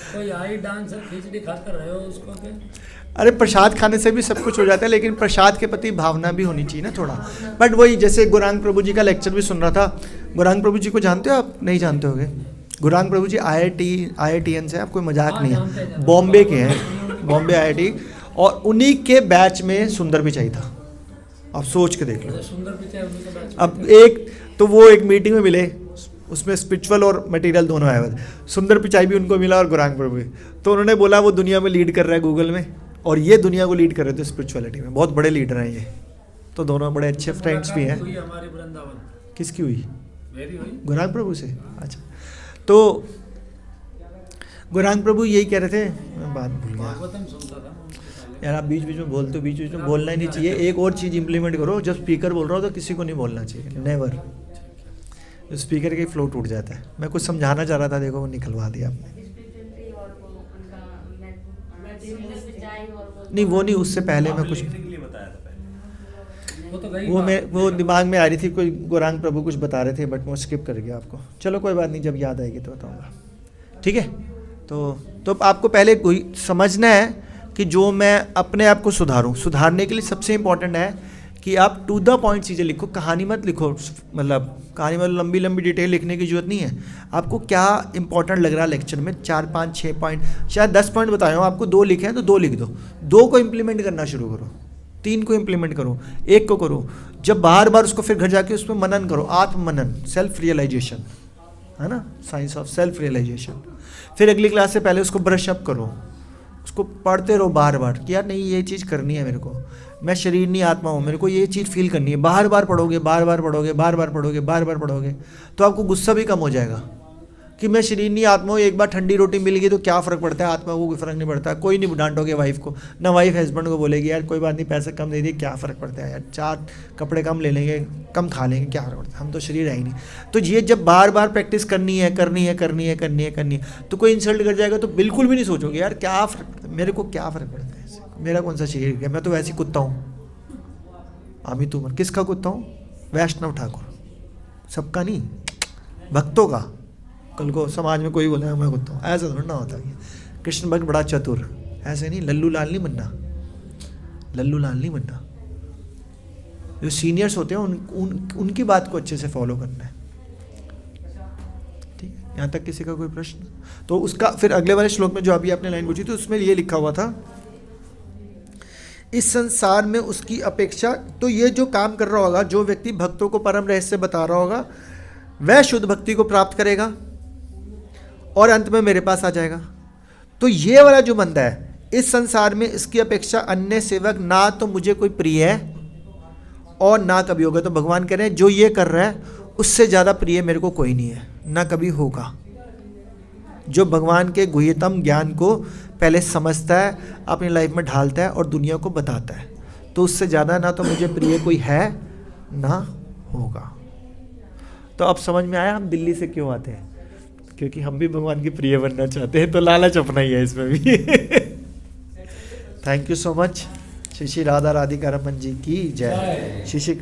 कोई आई डांस और खिचड़ी खाते रहे हो उसको के? अरे प्रसाद खाने से भी सब कुछ हो जाता है, लेकिन प्रसाद के प्रति भावना भी होनी चाहिए ना थोड़ा। बट वही जैसे गुरांग प्रभु जी का लेक्चर भी सुन रहा था। गुरांग प्रभु जी को जानते हो आप? नहीं जानते होगे। गुरांग प्रभु जी IITians हैं, आपको मजाक नहीं है, बॉम्बे के हैं, बॉम्बे IIT, और उन्हीं के बैच में सुंदर पिचाई था। आप सोच के देख लो। सुंदर पिचाई उन्हीं के बैच में। अब एक तो वो एक मीटिंग में मिले, उसमें स्पिरिचुअल और मटेरियल दोनों आए हुए थे। सुंदर पिचाई भी उनको मिला और गुरांग प्रभु भी। तो उन्होंने बोला वो दुनिया में लीड कर रहा है गूगल में, और ये दुनिया को लीड कर रहे थे स्पिरिचुअलिटी में, बहुत बड़े लीडर हैं ये। तो दोनों बड़े अच्छे फ्रेंड्स भी हैं। हुई हमारी वृंदावन, किसकी हुई? मेरी हुई। गौरांग प्रभु से? अच्छा, तो गौरांग प्रभु यही कह रहे थे, मैं बात भूल गया भागवतम सुनता था मैं उनसे पहले। यार। आप बीच बीच में बोलते हो, बीच बीच में बोलना ही नहीं चाहिए। एक और चीज़ इंप्लीमेंट करो, जब स्पीकर बोल रहा हो तो किसी को नहीं बोलना चाहिए, नेवर। स्पीकर के फ्लो टूट जाता है। मैं कुछ समझाना चाह रहा था, देखो वो निकलवा दिया आपने। नहीं वो नहीं, उससे पहले मैं कुछ, लिखने के लिए बताया था पहले। वो तो गई वो बात। मैं वो दिमाग में आ रही थी, कोई गौरांग प्रभु कुछ बता रहे थे, बट मैं स्किप कर गया आपको। चलो कोई बात नहीं, जब याद आएगी तो बताऊंगा, ठीक है। तो आपको पहले कोई समझना है कि जो मैं अपने आप को सुधारने के लिए सबसे इम्पोर्टेंट है कि आप टू द पॉइंट चीज़ें लिखो, कहानी मत लिखो। मतलब कहानी में लंबी लंबी डिटेल लिखने की जरूरत नहीं है। आपको क्या इंपॉर्टेंट लग रहा है लेक्चर में, 4 5 6 पॉइंट, शायद 10 पॉइंट बताए हो आपको, 2 लिखे हैं तो 2 लिख दो। 2 को इम्प्लीमेंट करना शुरू करो, 3 को इम्प्लीमेंट करो, 1 को करो। जब बार बार उसको फिर घर जाके उस पर मनन करो, आत्म मनन, सेल्फ रियलाइजेशन, है ना, साइंस ऑफ सेल्फ रियलाइजेशन। फिर अगली क्लास से पहले उसको ब्रश अप करो, उसको पढ़ते रहो बार बार कि यार नहीं ये चीज़ करनी है मेरे को, मैं शरीर नहीं आत्मा हूँ, मेरे को ये चीज़ फील करनी है। बार बार पढ़ोगे, बार बार पढ़ोगे, बार बार पढ़ोगे, बार बार पढ़ोगे, तो आपको गुस्सा भी कम हो जाएगा कि मैं शरीर नहीं आत्मा हूँ। एक बार ठंडी रोटी मिल गई तो क्या फ़र्क पड़ता है, आत्मा को कोई फ़र्क नहीं पड़ता। कोई नहीं डांटोगे वाइफ को, ना वाइफ हस्बैंड को बोलेगी यार कोई बात नहीं, पैसे कम दे दिए, क्या फ़र्क पड़ता है यार, 4 कपड़े कम ले लेंगे, कम खा लेंगे, क्या फ़र्क पड़ता है, हम तो शरीर है ही नहीं। तो ये जब बार बार प्रैक्टिस करनी है, तो कोई इंसल्ट कर जाएगा तो बिल्कुल भी नहीं सोचोगे यार क्या फ़र्क पड़ता है, मेरे को क्या फ़र्क पड़ता है इससे, मेरा कौन सा शरीर है, मैं तो वैसे ही कुत्ता हूँ। अमित उमर किसका कुत्ता हूँ? वैष्णव ठाकुर, सबका नहीं, भक्तों का। कल को समाज में कोई बोला मैं कुत्ता हूँ, ऐसा थोड़ा ना होता है। कृष्ण भक्त बड़ा चतुर, ऐसे नहीं, लल्लू लाल नहीं बनना, लल्लू लाल नहीं बनना। जो सीनियर्स होते हैं उनकी बात को अच्छे से फॉलो करना है, ठीक है। यहाँ तक किसी का कोई प्रश्न? तो उसका फिर अगले वाले श्लोक में जो अभी आपने लाइन पूछी तो उसमें ये लिखा हुआ था, इस संसार में उसकी अपेक्षा, तो ये जो काम कर रहा होगा, जो व्यक्ति भक्तों को परम रहस्य बता रहा होगा, वह शुद्ध भक्ति को प्राप्त करेगा और अंत में मेरे पास आ जाएगा। तो ये वाला जो बंदा है, इस संसार में इसकी अपेक्षा अन्य सेवक ना तो मुझे कोई प्रिय है और ना कभी होगा। तो भगवान कह रहे हैं जो ये कर रहा है उससे ज़्यादा प्रिय मेरे को कोई नहीं है, ना कभी होगा। जो भगवान के गुह्यतम ज्ञान को पहले समझता है, अपनी लाइफ में ढालता है और दुनिया को बताता है, तो उससे ज़्यादा ना तो मुझे प्रिय कोई है ना होगा। तो अब समझ में आया हम दिल्ली से क्यों आते हैं, क्योंकि हम भी भगवान की प्रिय बनना चाहते हैं, तो लालच अपना ही है इसमें भी। Thank you so much. Shri Shri Radha Radhika Raman ji की जय। श्री श्री